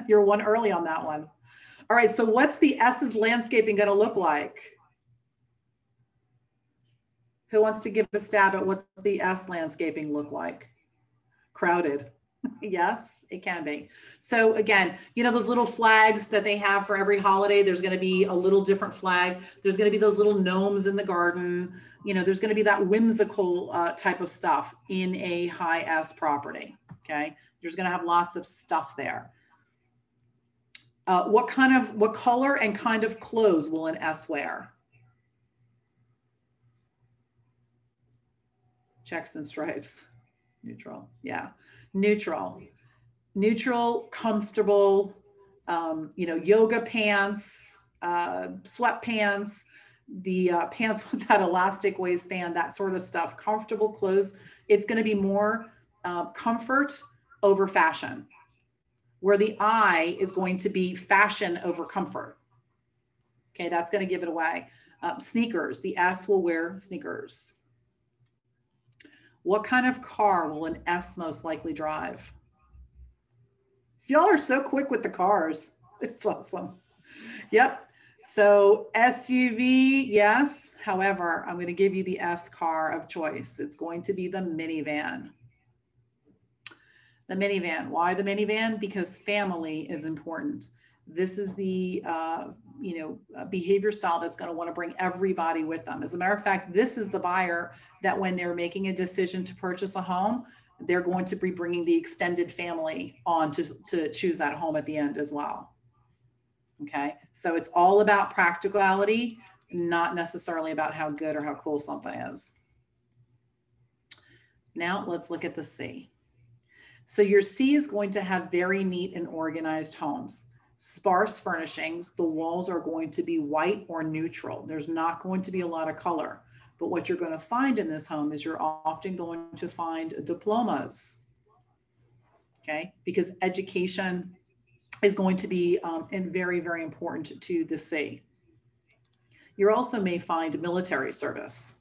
You're one early on that one. All right, so what's the S's landscaping going to look like? Who wants to give a stab at what's the S landscaping look like? Crowded. Yes, it can be. So again, those little flags that they have for every holiday, there's going to be a little different flag. There's going to be those little gnomes in the garden. There's going to be that whimsical type of stuff in a high S property. Okay, there's going to have lots of stuff there. What color and kind of clothes will an S wear? Checks and stripes. Neutral. Yeah. Neutral, comfortable, yoga pants, sweatpants, the pants with that elastic waistband, that sort of stuff, comfortable clothes. It's going to be more comfort over fashion, where the I is going to be fashion over comfort. Okay, that's going to give it away. Sneakers, the S will wear sneakers. What kind of car will an S most likely drive? Y'all are so quick with the cars. It's awesome. Yep. So SUV, yes. However, I'm going to give you the S car of choice. It's going to be the minivan. The minivan. Why the minivan? Because family is important. This is the behavior style that's going to want to bring everybody with them. As a matter of fact, this is the buyer that when they're making a decision to purchase a home, they're going to be bringing the extended family on to choose that home at the end as well. Okay, so it's all about practicality, not necessarily about how good or how cool something is. Now let's look at the C. So your C is going to have very neat and organized homes. Sparse furnishings, the walls are going to be white or neutral. There's not going to be a lot of color. But what you're going to find in this home is you're often going to find diplomas, okay? Because education is going to be very, very important to the C. You also may find military service.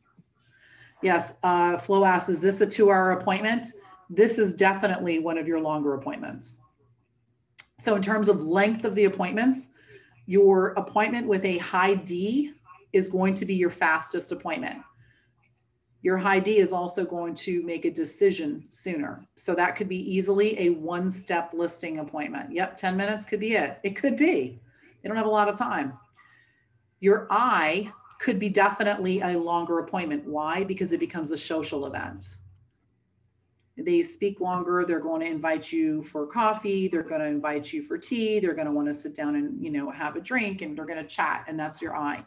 Yes, Flo asks, is this a 2-hour appointment? This is definitely one of your longer appointments. So in terms of length of the appointments, your appointment with a high D is going to be your fastest appointment. Your high D is also going to make a decision sooner. So that could be easily a 1-step listing appointment. Yep, 10 minutes could be it. It could be. They don't have a lot of time. Your I could be definitely a longer appointment. Why? Because it becomes a social event. They speak longer. They're going to invite you for coffee. They're going to invite you for tea. They're going to want to sit down and, have a drink, and they're going to chat. And that's your I.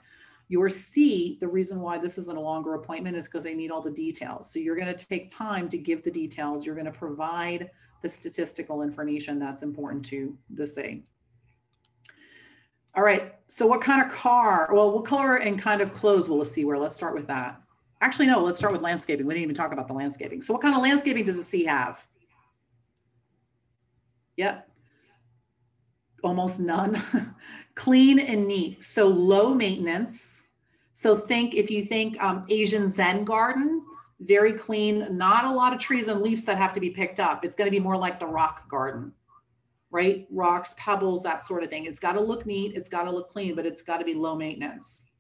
Your C, the reason why this isn't a longer appointment is because they need all the details. So you're going to take time to give the details. You're going to provide the statistical information that's important to the C. All right. So what kind of car? Well, what color and kind of clothes will a C wear? Let's start with that. Actually, no, let's start with landscaping. We didn't even talk about the landscaping. So what kind of landscaping does a C have? Yep. Almost none. Clean and neat. So low maintenance. So if you think Asian Zen garden, very clean, not a lot of trees and leaves that have to be picked up. It's going to be more like the rock garden, right? Rocks, pebbles, that sort of thing. It's got to look neat. It's got to look clean, but it's got to be low maintenance.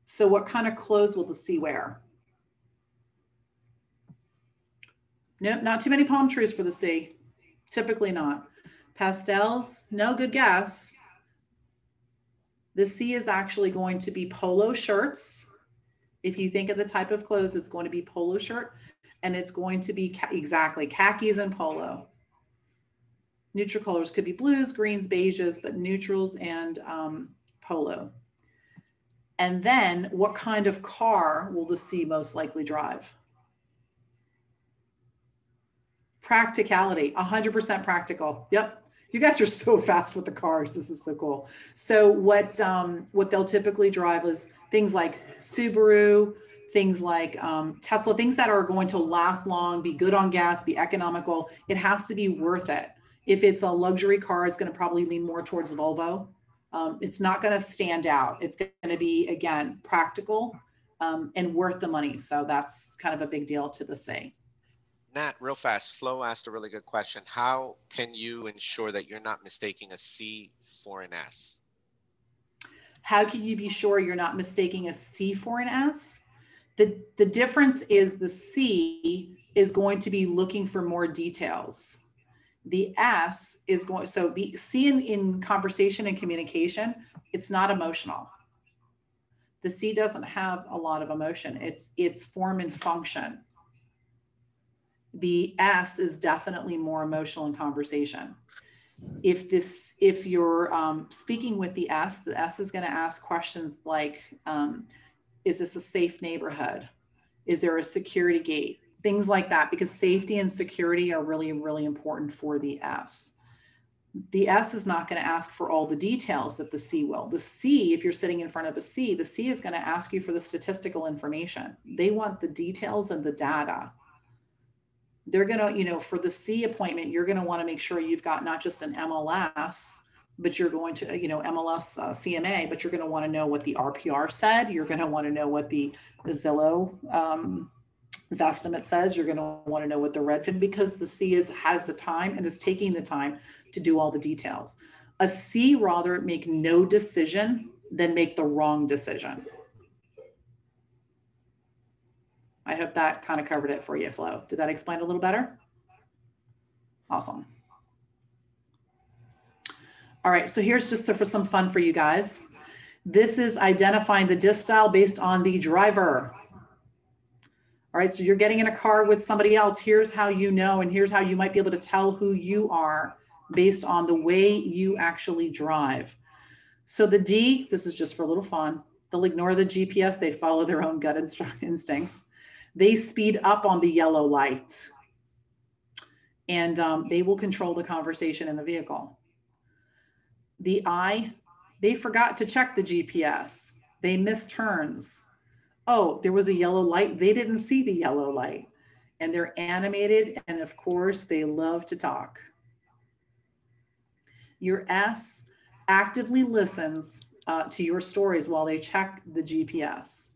So what kind of clothes will the C wear? Nope, not too many palm trees for the C. Typically not. Pastels, no, good guess. The C is actually going to be polo shirts. If you think of the type of clothes, it's going to be polo shirt, and it's going to be exactly khakis and polo. Neutral colors could be blues, greens, beiges, but neutrals and polo. And then what kind of car will the C most likely drive? Practicality, 100% practical. Yep. You guys are so fast with the cars. This is so cool. So what they'll typically drive is things like Subaru, things like Tesla, things that are going to last long, be good on gas, be economical. It has to be worth it. If it's a luxury car, it's going to probably lean more towards Volvo. It's not going to stand out. It's going to be, again, practical and worth the money. So that's kind of a big deal to the C. Nat, real fast, Flo asked a really good question. How can you ensure that you're not mistaking a C for an S? How can you be sure you're not mistaking a C for an S? The difference is the C is going to be looking for more details. The S is going, so the C in conversation and communication, it's not emotional. The C doesn't have a lot of emotion. It's form and function. The S is definitely more emotional in conversation. If you're speaking with the S is going to ask questions like, is this a safe neighborhood? Is there a security gate? Things like that, because safety and security are really, really important for the S. The S is not going to ask for all the details that the C will. The C, if you're sitting in front of a C, the C is going to ask you for the statistical information. They want the details and the data. They're going to, for the C appointment, you're going to want to make sure you've got not just an MLS, but you're going to, MLS CMA, but you're going to want to know what the RPR said. You're going to want to know what the Zillow Zestimate says you're going to want to know what the Redfin, because the C has the time and is taking the time to do all the details. A C rather make no decision than make the wrong decision. I hope that kind of covered it for you, Flo. Did that explain a little better? Awesome. All right, so here's just for some fun for you guys. This is identifying the disc style based on the driver. All right, so you're getting in a car with somebody else. Here's how you know, and here's how you might be able to tell who you are based on the way you actually drive. So the D, this is just for a little fun. They'll ignore the GPS. They follow their own gut instincts. They speed up on the yellow light, and they will control the conversation in the vehicle. The I, they forgot to check the GPS. They missed turns. Oh, there was a yellow light. They didn't see the yellow light. And they're animated. And of course, they love to talk. Your S actively listens to your stories while they check the GPS.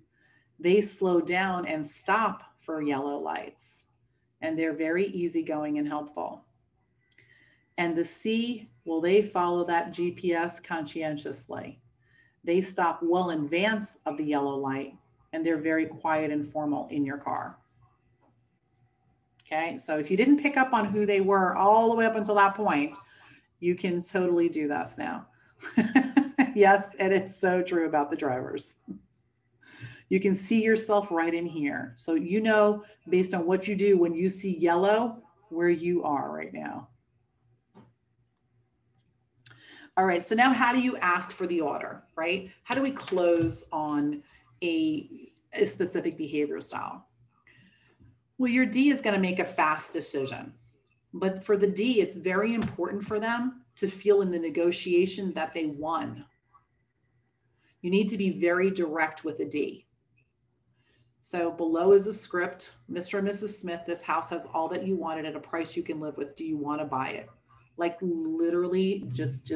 They slow down and stop for yellow lights. And they're very easygoing and helpful. And the C, well, they follow that GPS conscientiously. They stop well in advance of the yellow light, and they're very quiet and formal in your car. Okay, so if you didn't pick up on who they were all the way up until that point, you can totally do this now. Yes, and it's so true about the drivers. You can see yourself right in here. So you know, based on what you do when you see yellow, where you are right now. All right, so now how do you ask for the order, right? How do we close on a specific behavioral style? Well, your D is going to make a fast decision. But for the D, it's very important for them to feel in the negotiation that they won. You need to be very direct with a D. So below is a script. Mr. and Mrs. Smith, this house has all that you wanted at a price you can live with. Do you want to buy it? Like literally just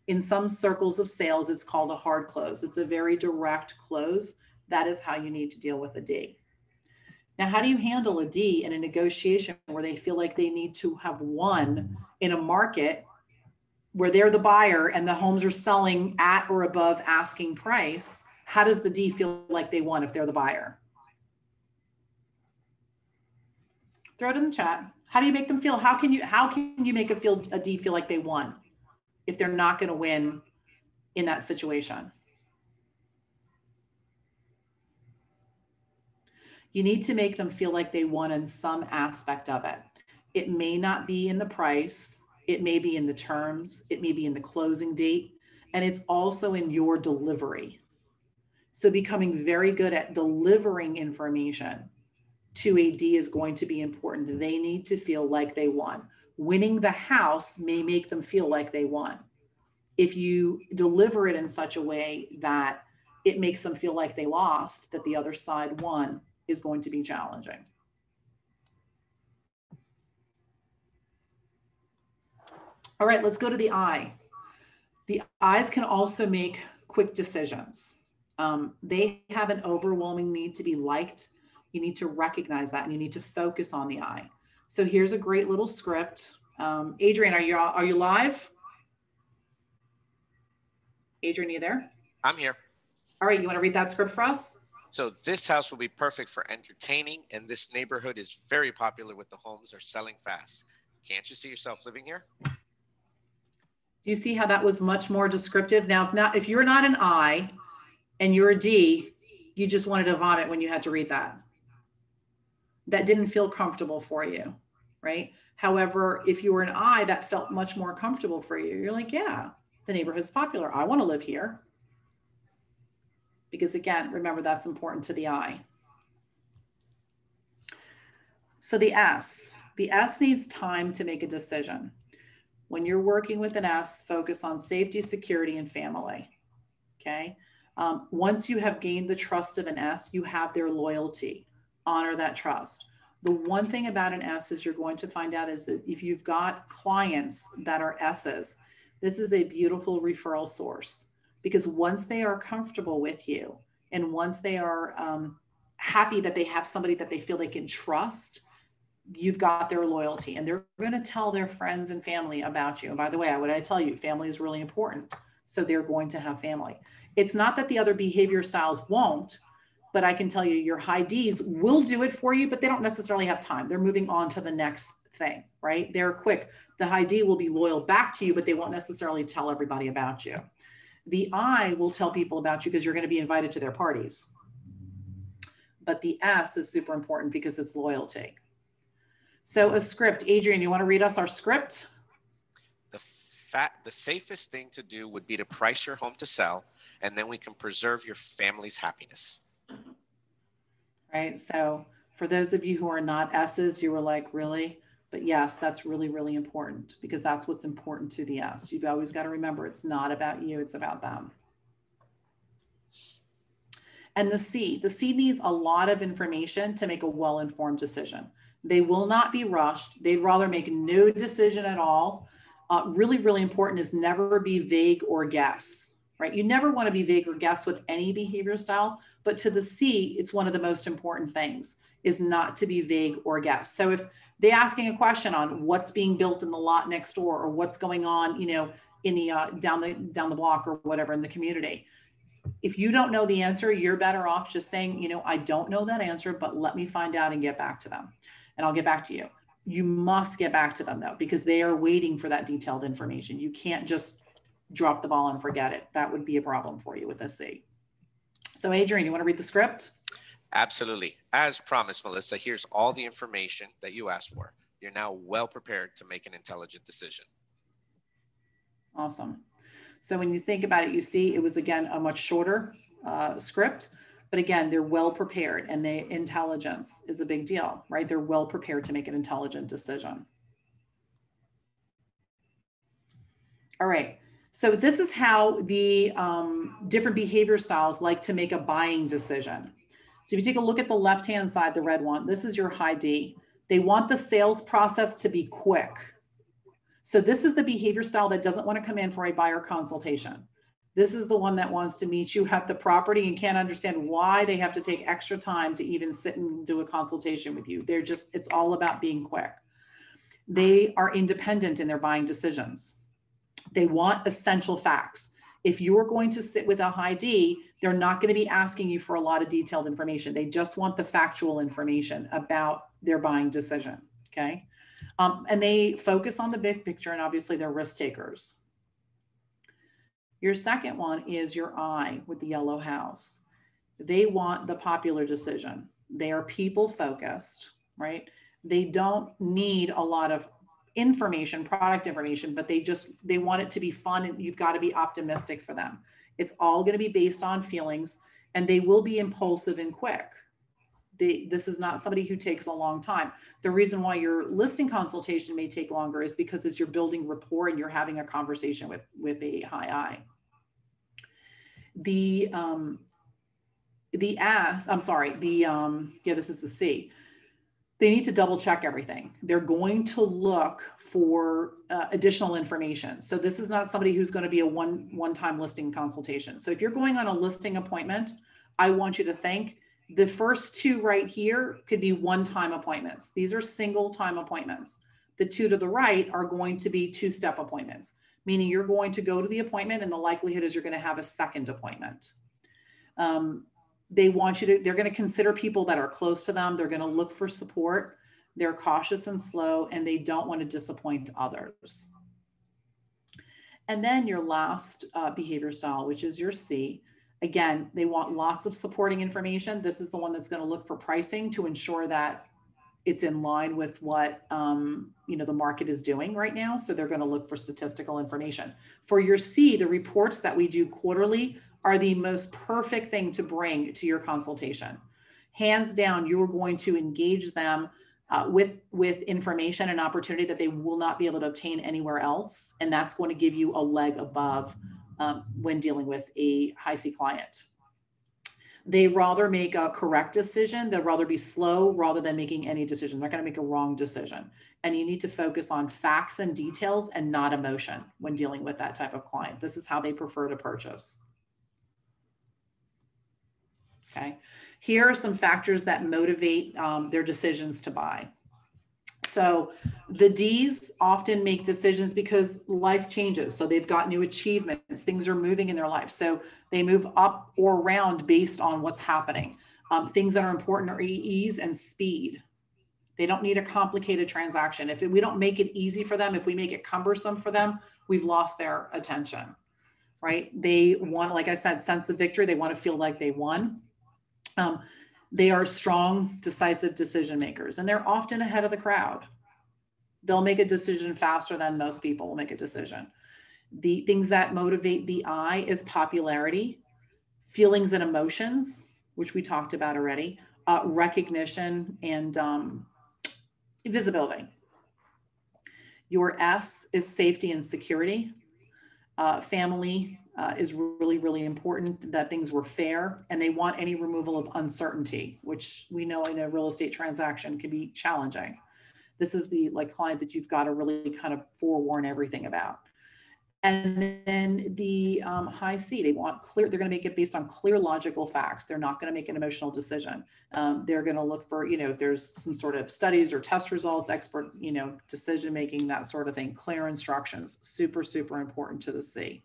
in some circles of sales, it's called a hard close. It's a very direct close. That is how you need to deal with a D. Now, how do you handle a D in a negotiation where they feel like they need to have won in a market where they're the buyer and the homes are selling at or above asking price? How does the D feel like they won if they're the buyer? Throw it in the chat. How do you make them feel? How can you make a D feel like they won if they're not going to win in that situation? You need to make them feel like they won in some aspect of it. It may not be in the price. It may be in the terms. It may be in the closing date. And it's also in your delivery. So becoming very good at delivering information to a D is going to be important. They need to feel like they won. Winning the house may make them feel like they won. If you deliver it in such a way that it makes them feel like they lost, that the other side won, is going to be challenging. All right, let's go to the I. The I's can also make quick decisions. They have an overwhelming need to be liked. You need to recognize that, and you need to focus on the I. So here's a great little script. Adrian, are you live? Adrian, are you there? I'm here. All right, you want to read that script for us? So this house will be perfect for entertaining, and this neighborhood is very popular with the homes are selling fast. Can't you see yourself living here? Do you see how that was much more descriptive? Now, if you're not an I and you're a D, you just wanted to vomit when you had to read that. That didn't feel comfortable for you, right? However, if you were an I, that felt much more comfortable for you. You're like, yeah, the neighborhood's popular. I want to live here. Because again, remember, that's important to the I. So the S needs time to make a decision. When you're working with an S, focus on safety, security, and family, okay? Once you have gained the trust of an S, you have their loyalty. Honor that trust. The one thing about an S is you're going to find out is that if you've got clients that are S's, this is a beautiful referral source. Because once they are comfortable with you and once they are happy that they have somebody that they feel they can trust, you've got their loyalty, and they're going to tell their friends and family about you. And by the way, what I tell you, family is really important. So they're going to have family. It's not that the other behavior styles won't, but I can tell you your high Ds will do it for you, but they don't necessarily have time. They're moving on to the next thing, right? They're quick. The high D will be loyal back to you, but they won't necessarily tell everybody about you. The I will tell people about you because you're going to be invited to their parties. But the S is super important because it's loyalty. So a script, Adrian, you want to read us our script? The safest thing to do would be to price your home to sell, and then we can preserve your family's happiness. Right. So for those of you who are not S's, you were like, really? But yes, that's really, really important because that's what's important to the S. You've always got to remember it's not about you, it's about them. And the C needs a lot of information to make a well-informed decision. They will not be rushed. They'd rather make no decision at all. Really, really important is never be vague or guess, right? You never want to be vague or guess with any behavior style, but to the C, it's one of the most important things is not to be vague or guess. So if they're asking a question on what's being built in the lot next door or what's going on, you know, in the down the block or whatever in the community, if you don't know the answer, you're better off just saying, you know, I don't know that answer, but let me find out and get back to them. And I'll get back to you. You must get back to them though, because they are waiting for that detailed information. You can't just drop the ball and forget it. That would be a problem for you with a C. So Adrian, you want to read the script? Absolutely. As promised, Melissa, here's all the information that you asked for. You're now well prepared to make an intelligent decision. Awesome. So when you think about it, you see it was, again, a much shorter script, but again, they're well prepared, and the intelligence is a big deal, right? They're well prepared to make an intelligent decision. All right. So this is how the different behavior styles like to make a buying decision. So if you take a look at the left-hand side, the red one, this is your high D. They want the sales process to be quick. So this is the behavior style that doesn't want to come in for a buyer consultation. This is the one that wants to meet you at the property and can't understand why they have to take extra time to even sit and do a consultation with you. They're just, it's all about being quick. They are independent in their buying decisions. They want essential facts. If you're going to sit with a high D, they're not going to be asking you for a lot of detailed information. They just want the factual information about their buying decision, okay? And they focus on the big picture, and obviously they're risk takers. Your second one is your I with the yellow house. They want the popular decision. They are people focused, right? They don't need a lot of information, product information, but they want it to be fun, and you've got to be optimistic for them. It's all going to be based on feelings, and they will be impulsive and quick. This is not somebody who takes a long time. The reason why your listing consultation may take longer is because as you're building rapport and you're having a conversation with a high I. This is the C. They need to double check everything. They're going to look for additional information. So this is not somebody who's going to be a one-time listing consultation. So if you're going on a listing appointment, I want you to think the first two right here could be one-time appointments. These are single-time appointments. The two to the right are going to be two-step appointments, meaning you're going to go to the appointment and the likelihood is you're going to have a second appointment. They're going to consider people that are close to them. They're going to look for support. They're cautious and slow, and they don't want to disappoint others. And then your last behavior style, which is your C. Again, they want lots of supporting information. This is the one that's going to look for pricing to ensure that it's in line with what the market is doing right now. So they're going to look for statistical information. For your C, the reports that we do quarterly are the most perfect thing to bring to your consultation. Hands down, you are going to engage them with information and opportunity that they will not be able to obtain anywhere else. And that's going to give you a leg above when dealing with a high C client. They rather make a correct decision. They'll rather be slow rather than making any decision. They're not going to make a wrong decision. And you need to focus on facts and details and not emotion when dealing with that type of client. This is how they prefer to purchase. Okay. Here are some factors that motivate their decisions to buy. So the D's often make decisions because life changes. So they've got new achievements, things are moving in their life. So they move up or around based on what's happening. Things that are important are ease and speed. They don't need a complicated transaction. If we don't make it easy for them, if we make it cumbersome for them, we've lost their attention, right? They want, like I said, sense of victory. They want to feel like they won. They are strong, decisive decision makers, and they're often ahead of the crowd. They'll make a decision faster than most people will make a decision. The things that motivate the I is popularity, feelings and emotions, which we talked about already, recognition, and visibility. Your S is safety and security. Family is really, really important, that things were fair, and they want any removal of uncertainty, which we know in a real estate transaction can be challenging. This is the client that you've got to really kind of forewarn everything about. And then the high C, they want clear, they're going to make it based on clear logical facts. They're not going to make an emotional decision. They're going to look for, if there's some sort of studies or test results, expert, decision making, that sort of thing. Clear instructions, super, super important to the C.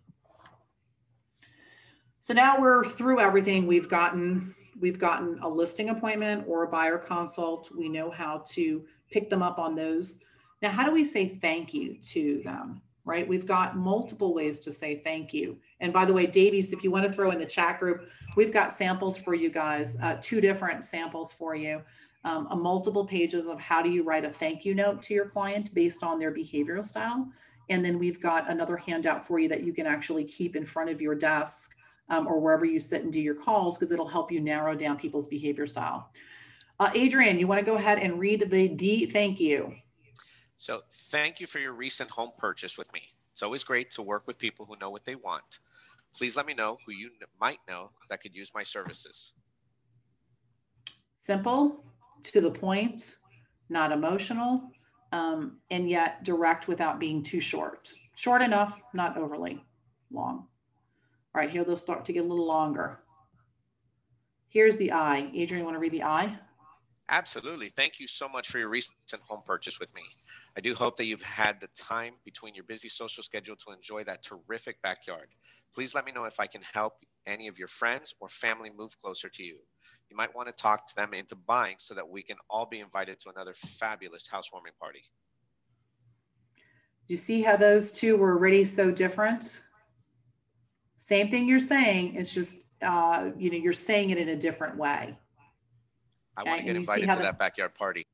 So now we're through everything. We've gotten a listing appointment or a buyer consult. We know how to pick them up on those. Now, how do we say thank you to them? Right? We've got multiple ways to say thank you. And by the way, Davies, if you want to throw in the chat group, we've got samples for you guys, 2 different samples for you, multiple pages of how do you write a thank you note to your client based on their behavioral style. And then we've got another handout for you that you can actually keep in front of your desk or wherever you sit and do your calls, because it'll help you narrow down people's behavior style. Adrian, you want to go ahead and read the D thank you. So thank you for your recent home purchase with me. It's always great to work with people who know what they want. Please let me know who you might know that could use my services. Simple, to the point, not emotional, and yet direct without being too short. Short enough, not overly long. All right, here they'll start to get a little longer. Here's the I. Adrian, you want to read the I? Absolutely. Thank you so much for your recent home purchase with me. I do hope that you've had the time between your busy social schedule to enjoy that terrific backyard. Please let me know if I can help any of your friends or family move closer to you. You might want to talk to them into buying so that we can all be invited to another fabulous housewarming party. You see how those two were already so different? Same thing you're saying, it's just, you're saying it in a different way. I want to get invited to that backyard party.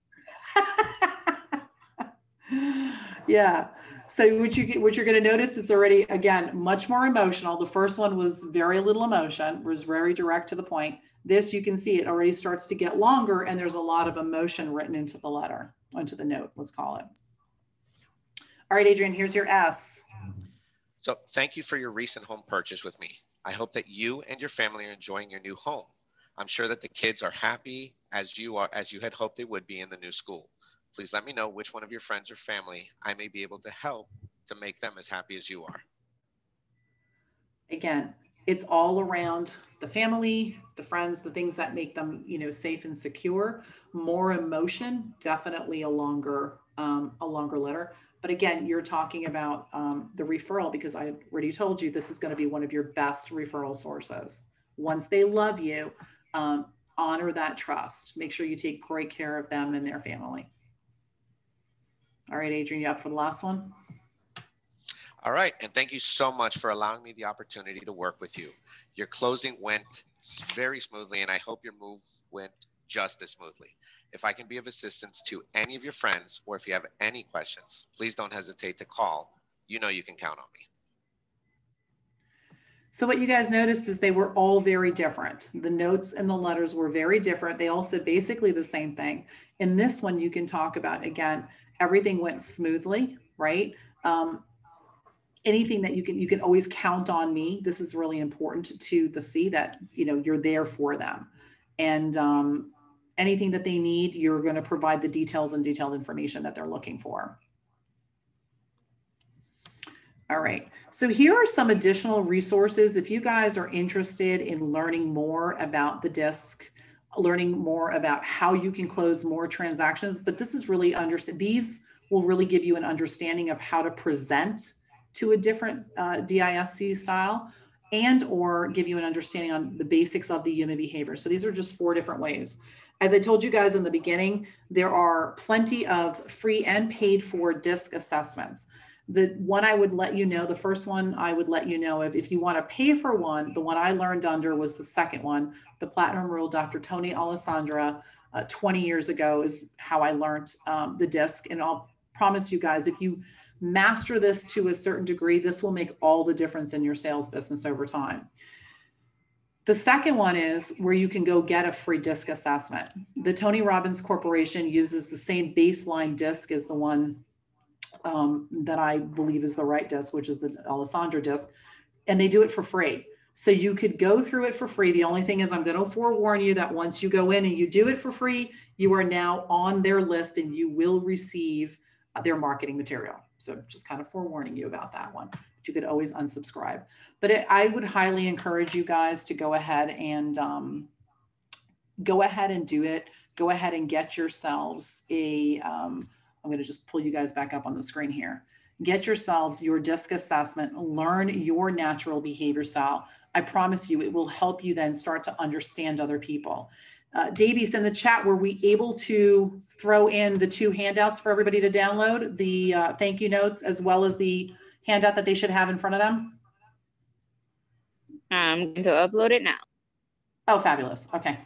Yeah. So what you're going to notice is already, again, much more emotional. The first one was very little emotion, was very direct to the point. This, you can see it already starts to get longer, and there's a lot of emotion written into the letter, into the note, let's call it. All right, Adrian, here's your S. So thank you for your recent home purchase with me. I hope that you and your family are enjoying your new home. I'm sure that the kids are happy as you had hoped they would be in the new school. Please let me know which one of your friends or family I may be able to help to make them as happy as you are. Again, it's all around the family, the friends, the things that make them, safe and secure. More emotion, definitely a longer letter. But again, you're talking about the referral, because I already told you this is going to be one of your best referral sources. Once they love you, honor that trust. Make sure you take great care of them and their family. All right, Adrian, you up for the last one? All right, and thank you so much for allowing me the opportunity to work with you. Your closing went very smoothly, and I hope your move went just as smoothly. If I can be of assistance to any of your friends, or if you have any questions, please don't hesitate to call. You know you can count on me. So what you guys noticed is they were all very different. The notes and the letters were very different. They all said basically the same thing. In this one, you can talk about, again, everything went smoothly, right? Anything that you can always count on me. This is really important to the C, that, you're there for them. And anything that they need, you're going to provide the details and detailed information that they're looking for. All right, so here are some additional resources. If you guys are interested in learning more about the DISC, learning more about how you can close more transactions, but this is really these will really give you an understanding of how to present to a different DISC style, and or give you an understanding on the basics of the human behavior. So these are just 4 different ways. As I told you guys in the beginning, there are plenty of free and paid for DISC assessments. The one I would let you know, the first one I would let you know of, if you want to pay for one, the one I learned under was the second one, the Platinum Rule, Dr. Tony Alessandra, 20 years ago is how I learned the DISC. And I'll promise you guys, if you master this to a certain degree, this will make all the difference in your sales business over time. The second one is where you can go get a free DISC assessment. The Tony Robbins Corporation uses the same baseline DISC as the one that I believe is the right DISC, which is the Alessandra DISC, and they do it for free. So you could go through it for free. The only thing is I'm going to forewarn you that once you go in and you do it for free, you are now on their list and you will receive their marketing material. So just kind of forewarning you about that one, but you could always unsubscribe. But I would highly encourage you guys to go ahead and do it. Go ahead and get yourselves a, I'm going to just pull you guys back up on the screen here. Get yourselves your DISC assessment, learn your natural behavior style. I promise you, it will help you then start to understand other people. Davies, in the chat, were we able to throw in the 2 handouts for everybody to download, the thank you notes, as well as the handout that they should have in front of them? I'm going to upload it now. Oh, fabulous. Okay.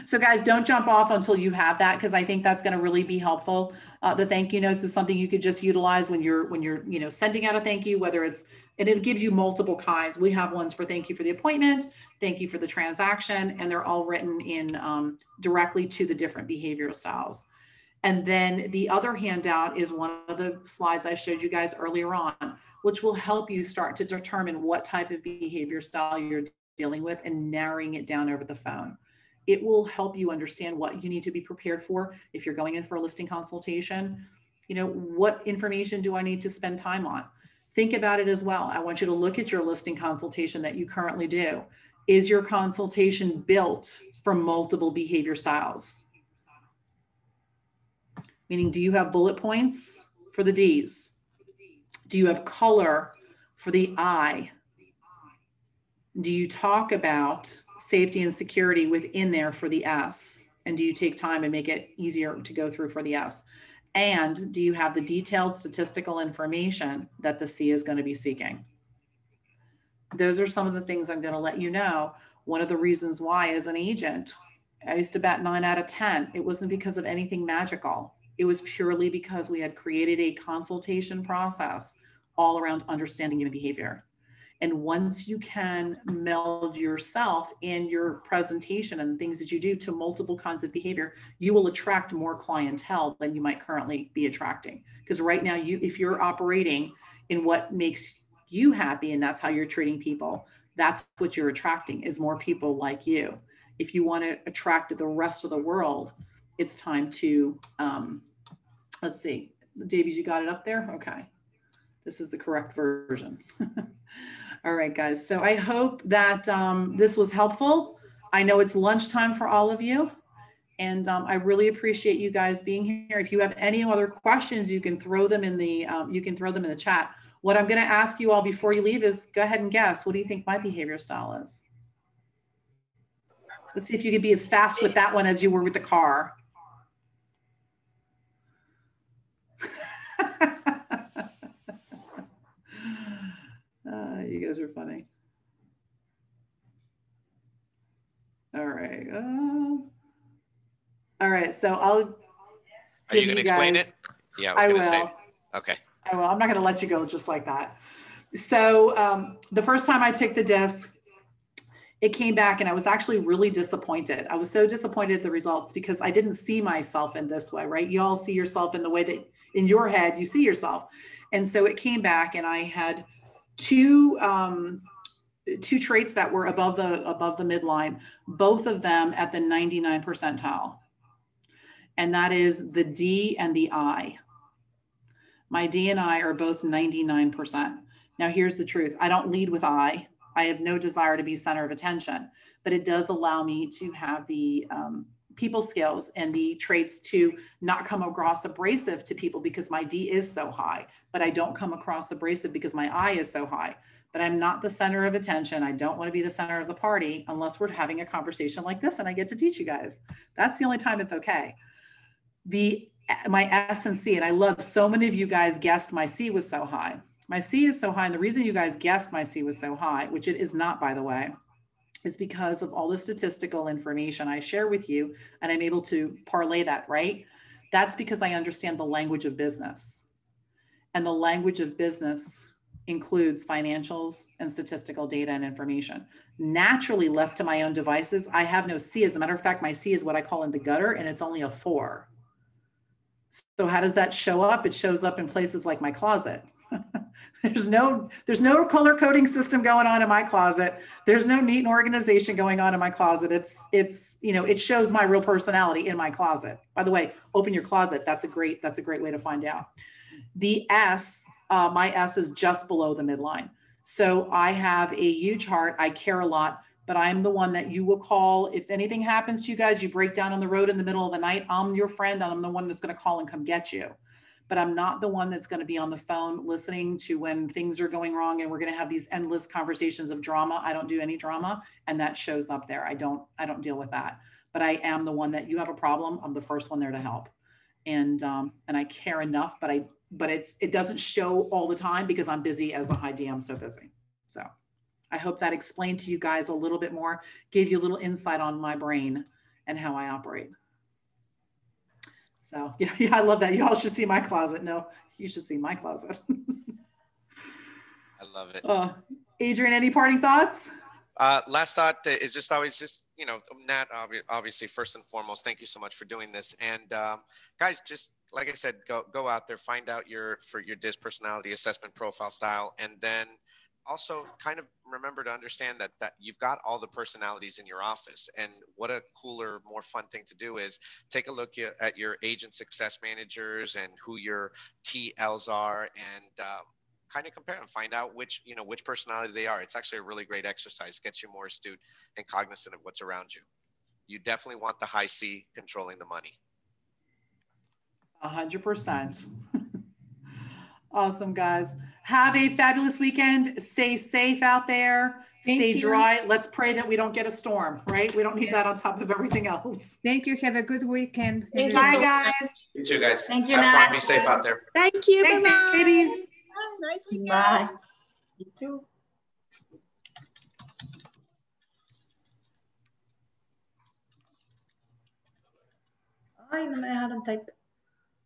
So guys, don't jump off until you have that, because I think that's going to really be helpful. The thank you notes is something you could just utilize when you're sending out a thank you, whether it's, and it gives you multiple kinds. We have ones for thank you for the appointment, thank you for the transaction, and they're all written in directly to the different behavioral styles. And then the other handout is one of the slides I showed you guys earlier on, which will help you start to determine what type of behavior style you're dealing with and narrowing it down over the phone. It will help you understand what you need to be prepared for if you're going in for a listing consultation. What information do I need to spend time on? Think about it as well. I want you to look at your listing consultation that you currently do. Is your consultation built from multiple behavior styles? Meaning, do you have bullet points for the D's? Do you have color for the I? Do you talk about safety and security within there for the S? And do you take time and make it easier to go through for the S? And do you have the detailed statistical information that the C is going to be seeking? Those are some of the things I'm going to let you know. One of the reasons why, as an agent, I used to bat 9 out of 10. It wasn't because of anything magical. It was purely because we had created a consultation process all around understanding human behavior. And once you can meld yourself in your presentation and things that you do to multiple kinds of behavior, you will attract more clientele than you might currently be attracting. Because right now, if you're operating in what makes you happy and that's how you're treating people, that's what you're attracting, is more people like you. If you want to attract the rest of the world, it's time to, let's see, Davies, you got it up there? Okay. This is the correct version. All right, guys. So I hope that this was helpful. I know it's lunchtime for all of you, and I really appreciate you guys being here. If you have any other questions, you can throw them in the chat. What I'm going to ask you all before you leave is go ahead and guess. What do you think my behavior style is? Let's see if you can be as fast with that one as you were with the car. You guys are funny. All right. All right. So I'll. Are you going to explain it? Yeah, I was going to say. Okay. I will. I'm not going to let you go just like that. So the first time I took the DISC, it came back and I was actually really disappointed. I was so disappointed at the results because I didn't see myself in this way, right? You all see yourself in the way that in your head you see yourself. And so it came back and I had two traits that were above the midline, both of them at the 99 percentile. And that is the D and the I. My D and I are both 99%. Now here's the truth. I don't lead with I have no desire to be center of attention, but it does allow me to have the people skills and the traits to not come across abrasive to people because my D is so high, but I don't come across abrasive because my I is so high. But I'm not the center of attention. I don't want to be the center of the party unless we're having a conversation like this and I get to teach you guys. That's the only time it's okay. My S and C, and I love so many of you guys guessed my C was so high. My C is so high. And the reason you guys guessed my C was so high, which it is not, by the way, is because of all the statistical information I share with you. And I'm able to parlay that, right? That's because I understand the language of business. And the language of business includes financials and statistical data and information. Naturally, left to my own devices, I have no C. As a matter of fact, my C is what I call in the gutter, and it's only a 4. So how does that show up? It shows up in places like my closet. There's no color coding system going on in my closet. There's no neat organization going on in my closet. It's it shows my real personality in my closet. By the way, open your closet. That's a great way to find out. The S, my S is just below the midline. So I have a huge heart. I care a lot, but I'm the one that you will call. If anything happens to you guys, you break down on the road in the middle of the night, I'm your friend. And I'm the one that's going to call and come get you. But I'm not the one that's going to be on the phone listening to when things are going wrong and we're going to have these endless conversations of drama. I don't do any drama, and that shows up there. I don't deal with that. But I am the one that you have a problem, I'm the first one there to help. And I care enough, but it doesn't show all the time because I'm busy as a high D. I'm so busy. So I hope that explained to you guys a little bit more, gave you a little insight on my brain and how I operate. So yeah, I love that. You all should see my closet. No, you should see my closet. I love it. Adrian, any parting thoughts? Last thought is just always Nat, obviously, first and foremost, thank you so much for doing this. And guys, just like I said, go out there, find out your DIS personality assessment profile style, and then also kind of remember to understand that you've got all the personalities in your office. And what a cooler, more fun thing to do is take a look at your agent success managers and who your TLs are, and kind of compare and find out which personality they are. It's actually a really great exercise, gets you more astute and cognizant of what's around you. You definitely want the high C controlling the money. 100%. Awesome, guys. Have a fabulous weekend. Stay safe out there. Stay dry. Let's pray that we don't get a storm, right? We don't need that on top of everything else. Thank you. Have a good weekend. Bye, guys. You too, guys. Thank you, Have Matt. fun. Be safe out there. Thank you. Thanks, Bye-bye. babies. Nice weekend. Bye. You too. Ay, no me dejaron type.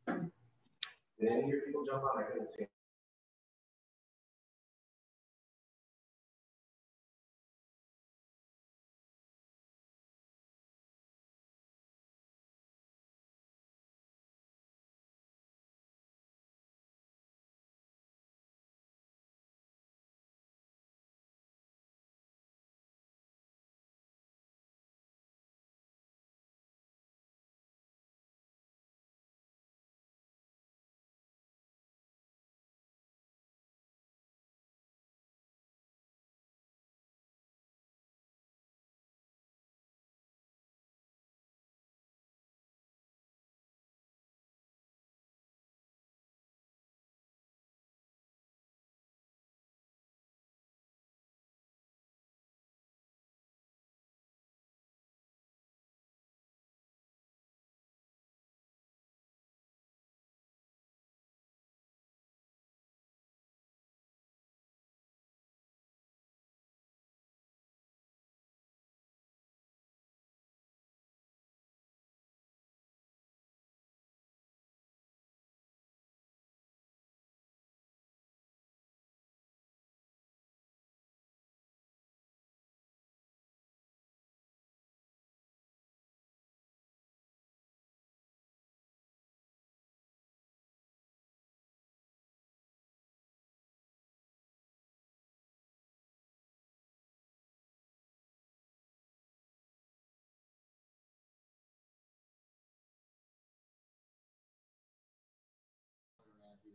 Then hear people jump on, I couldn't see.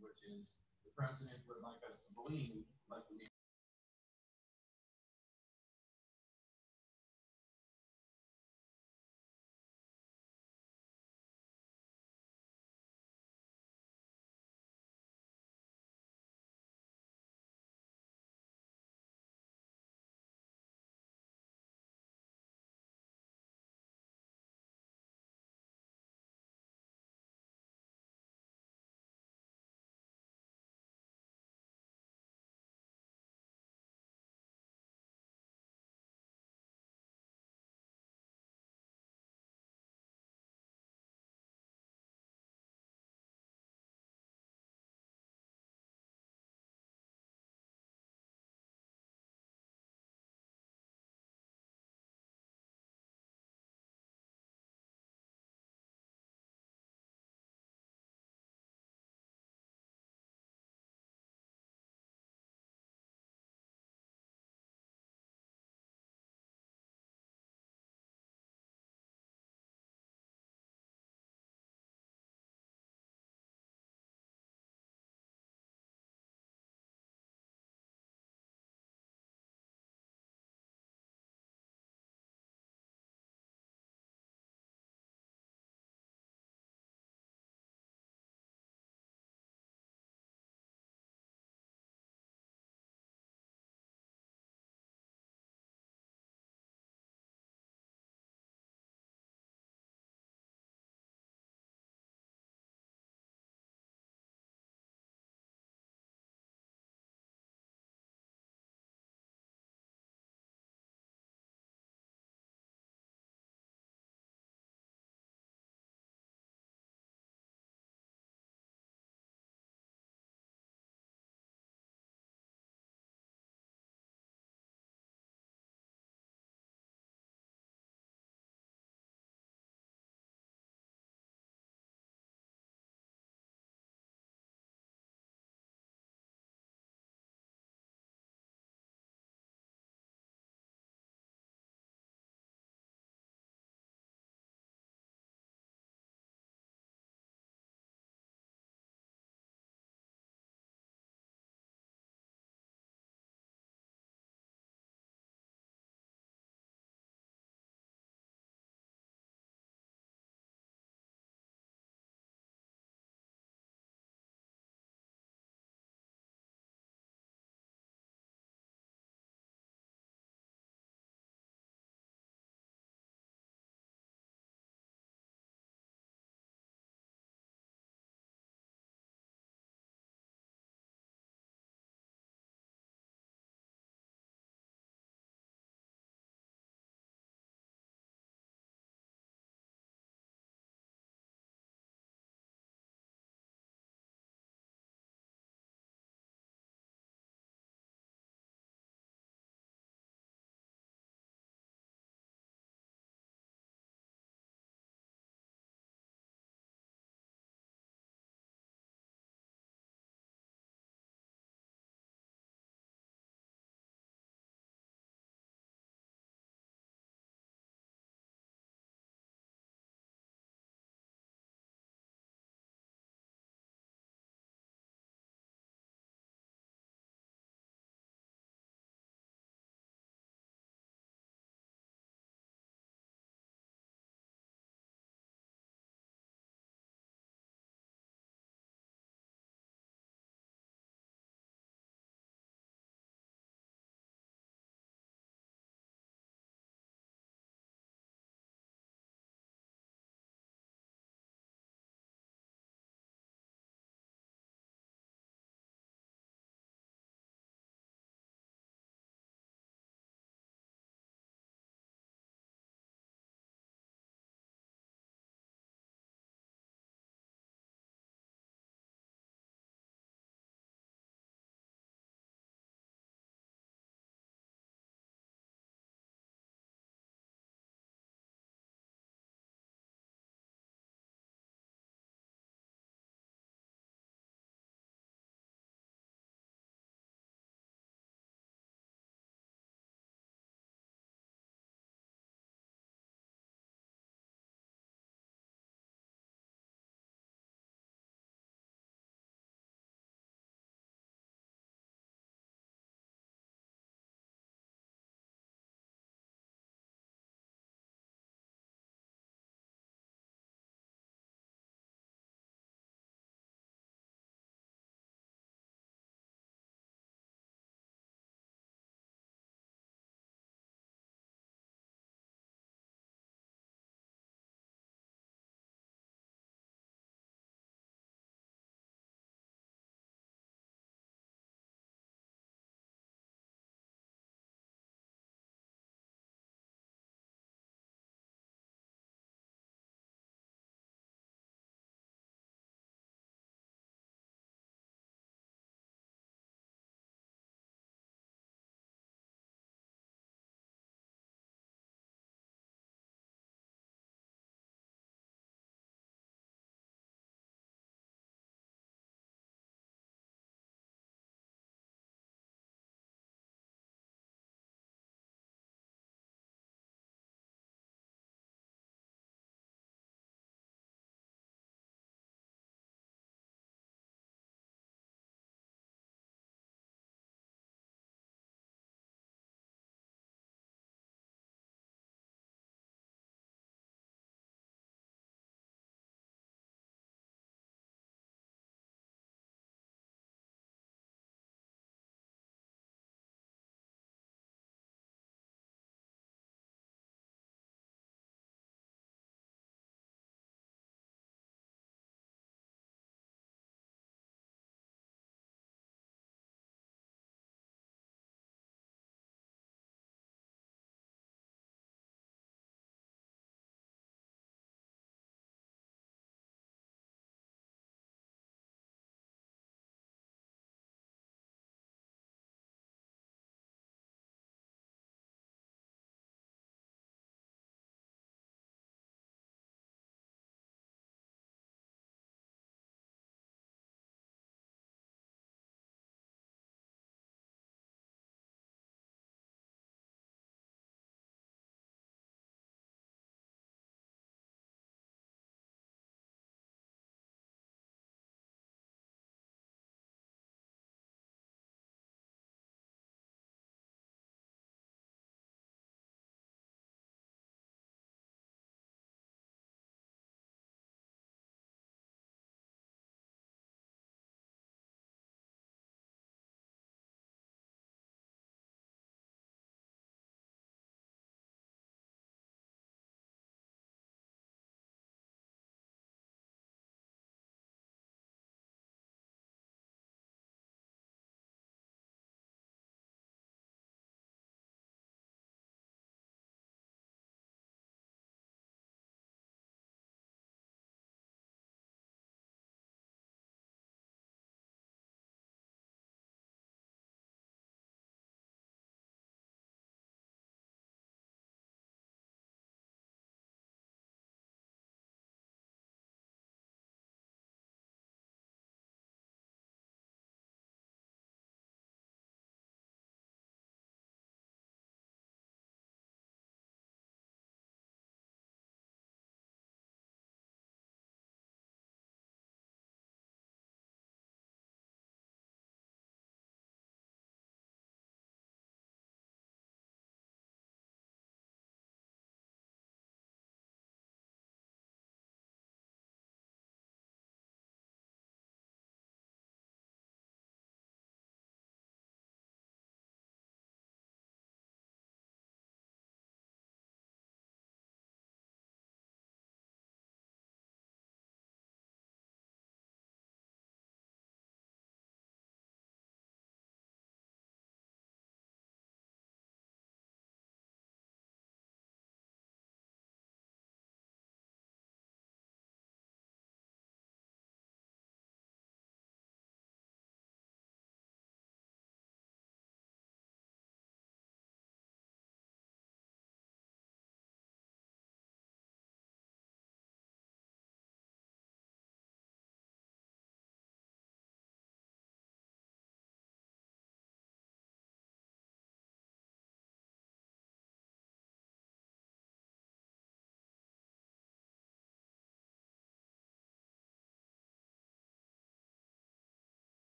Which is the president would like us to believe, like we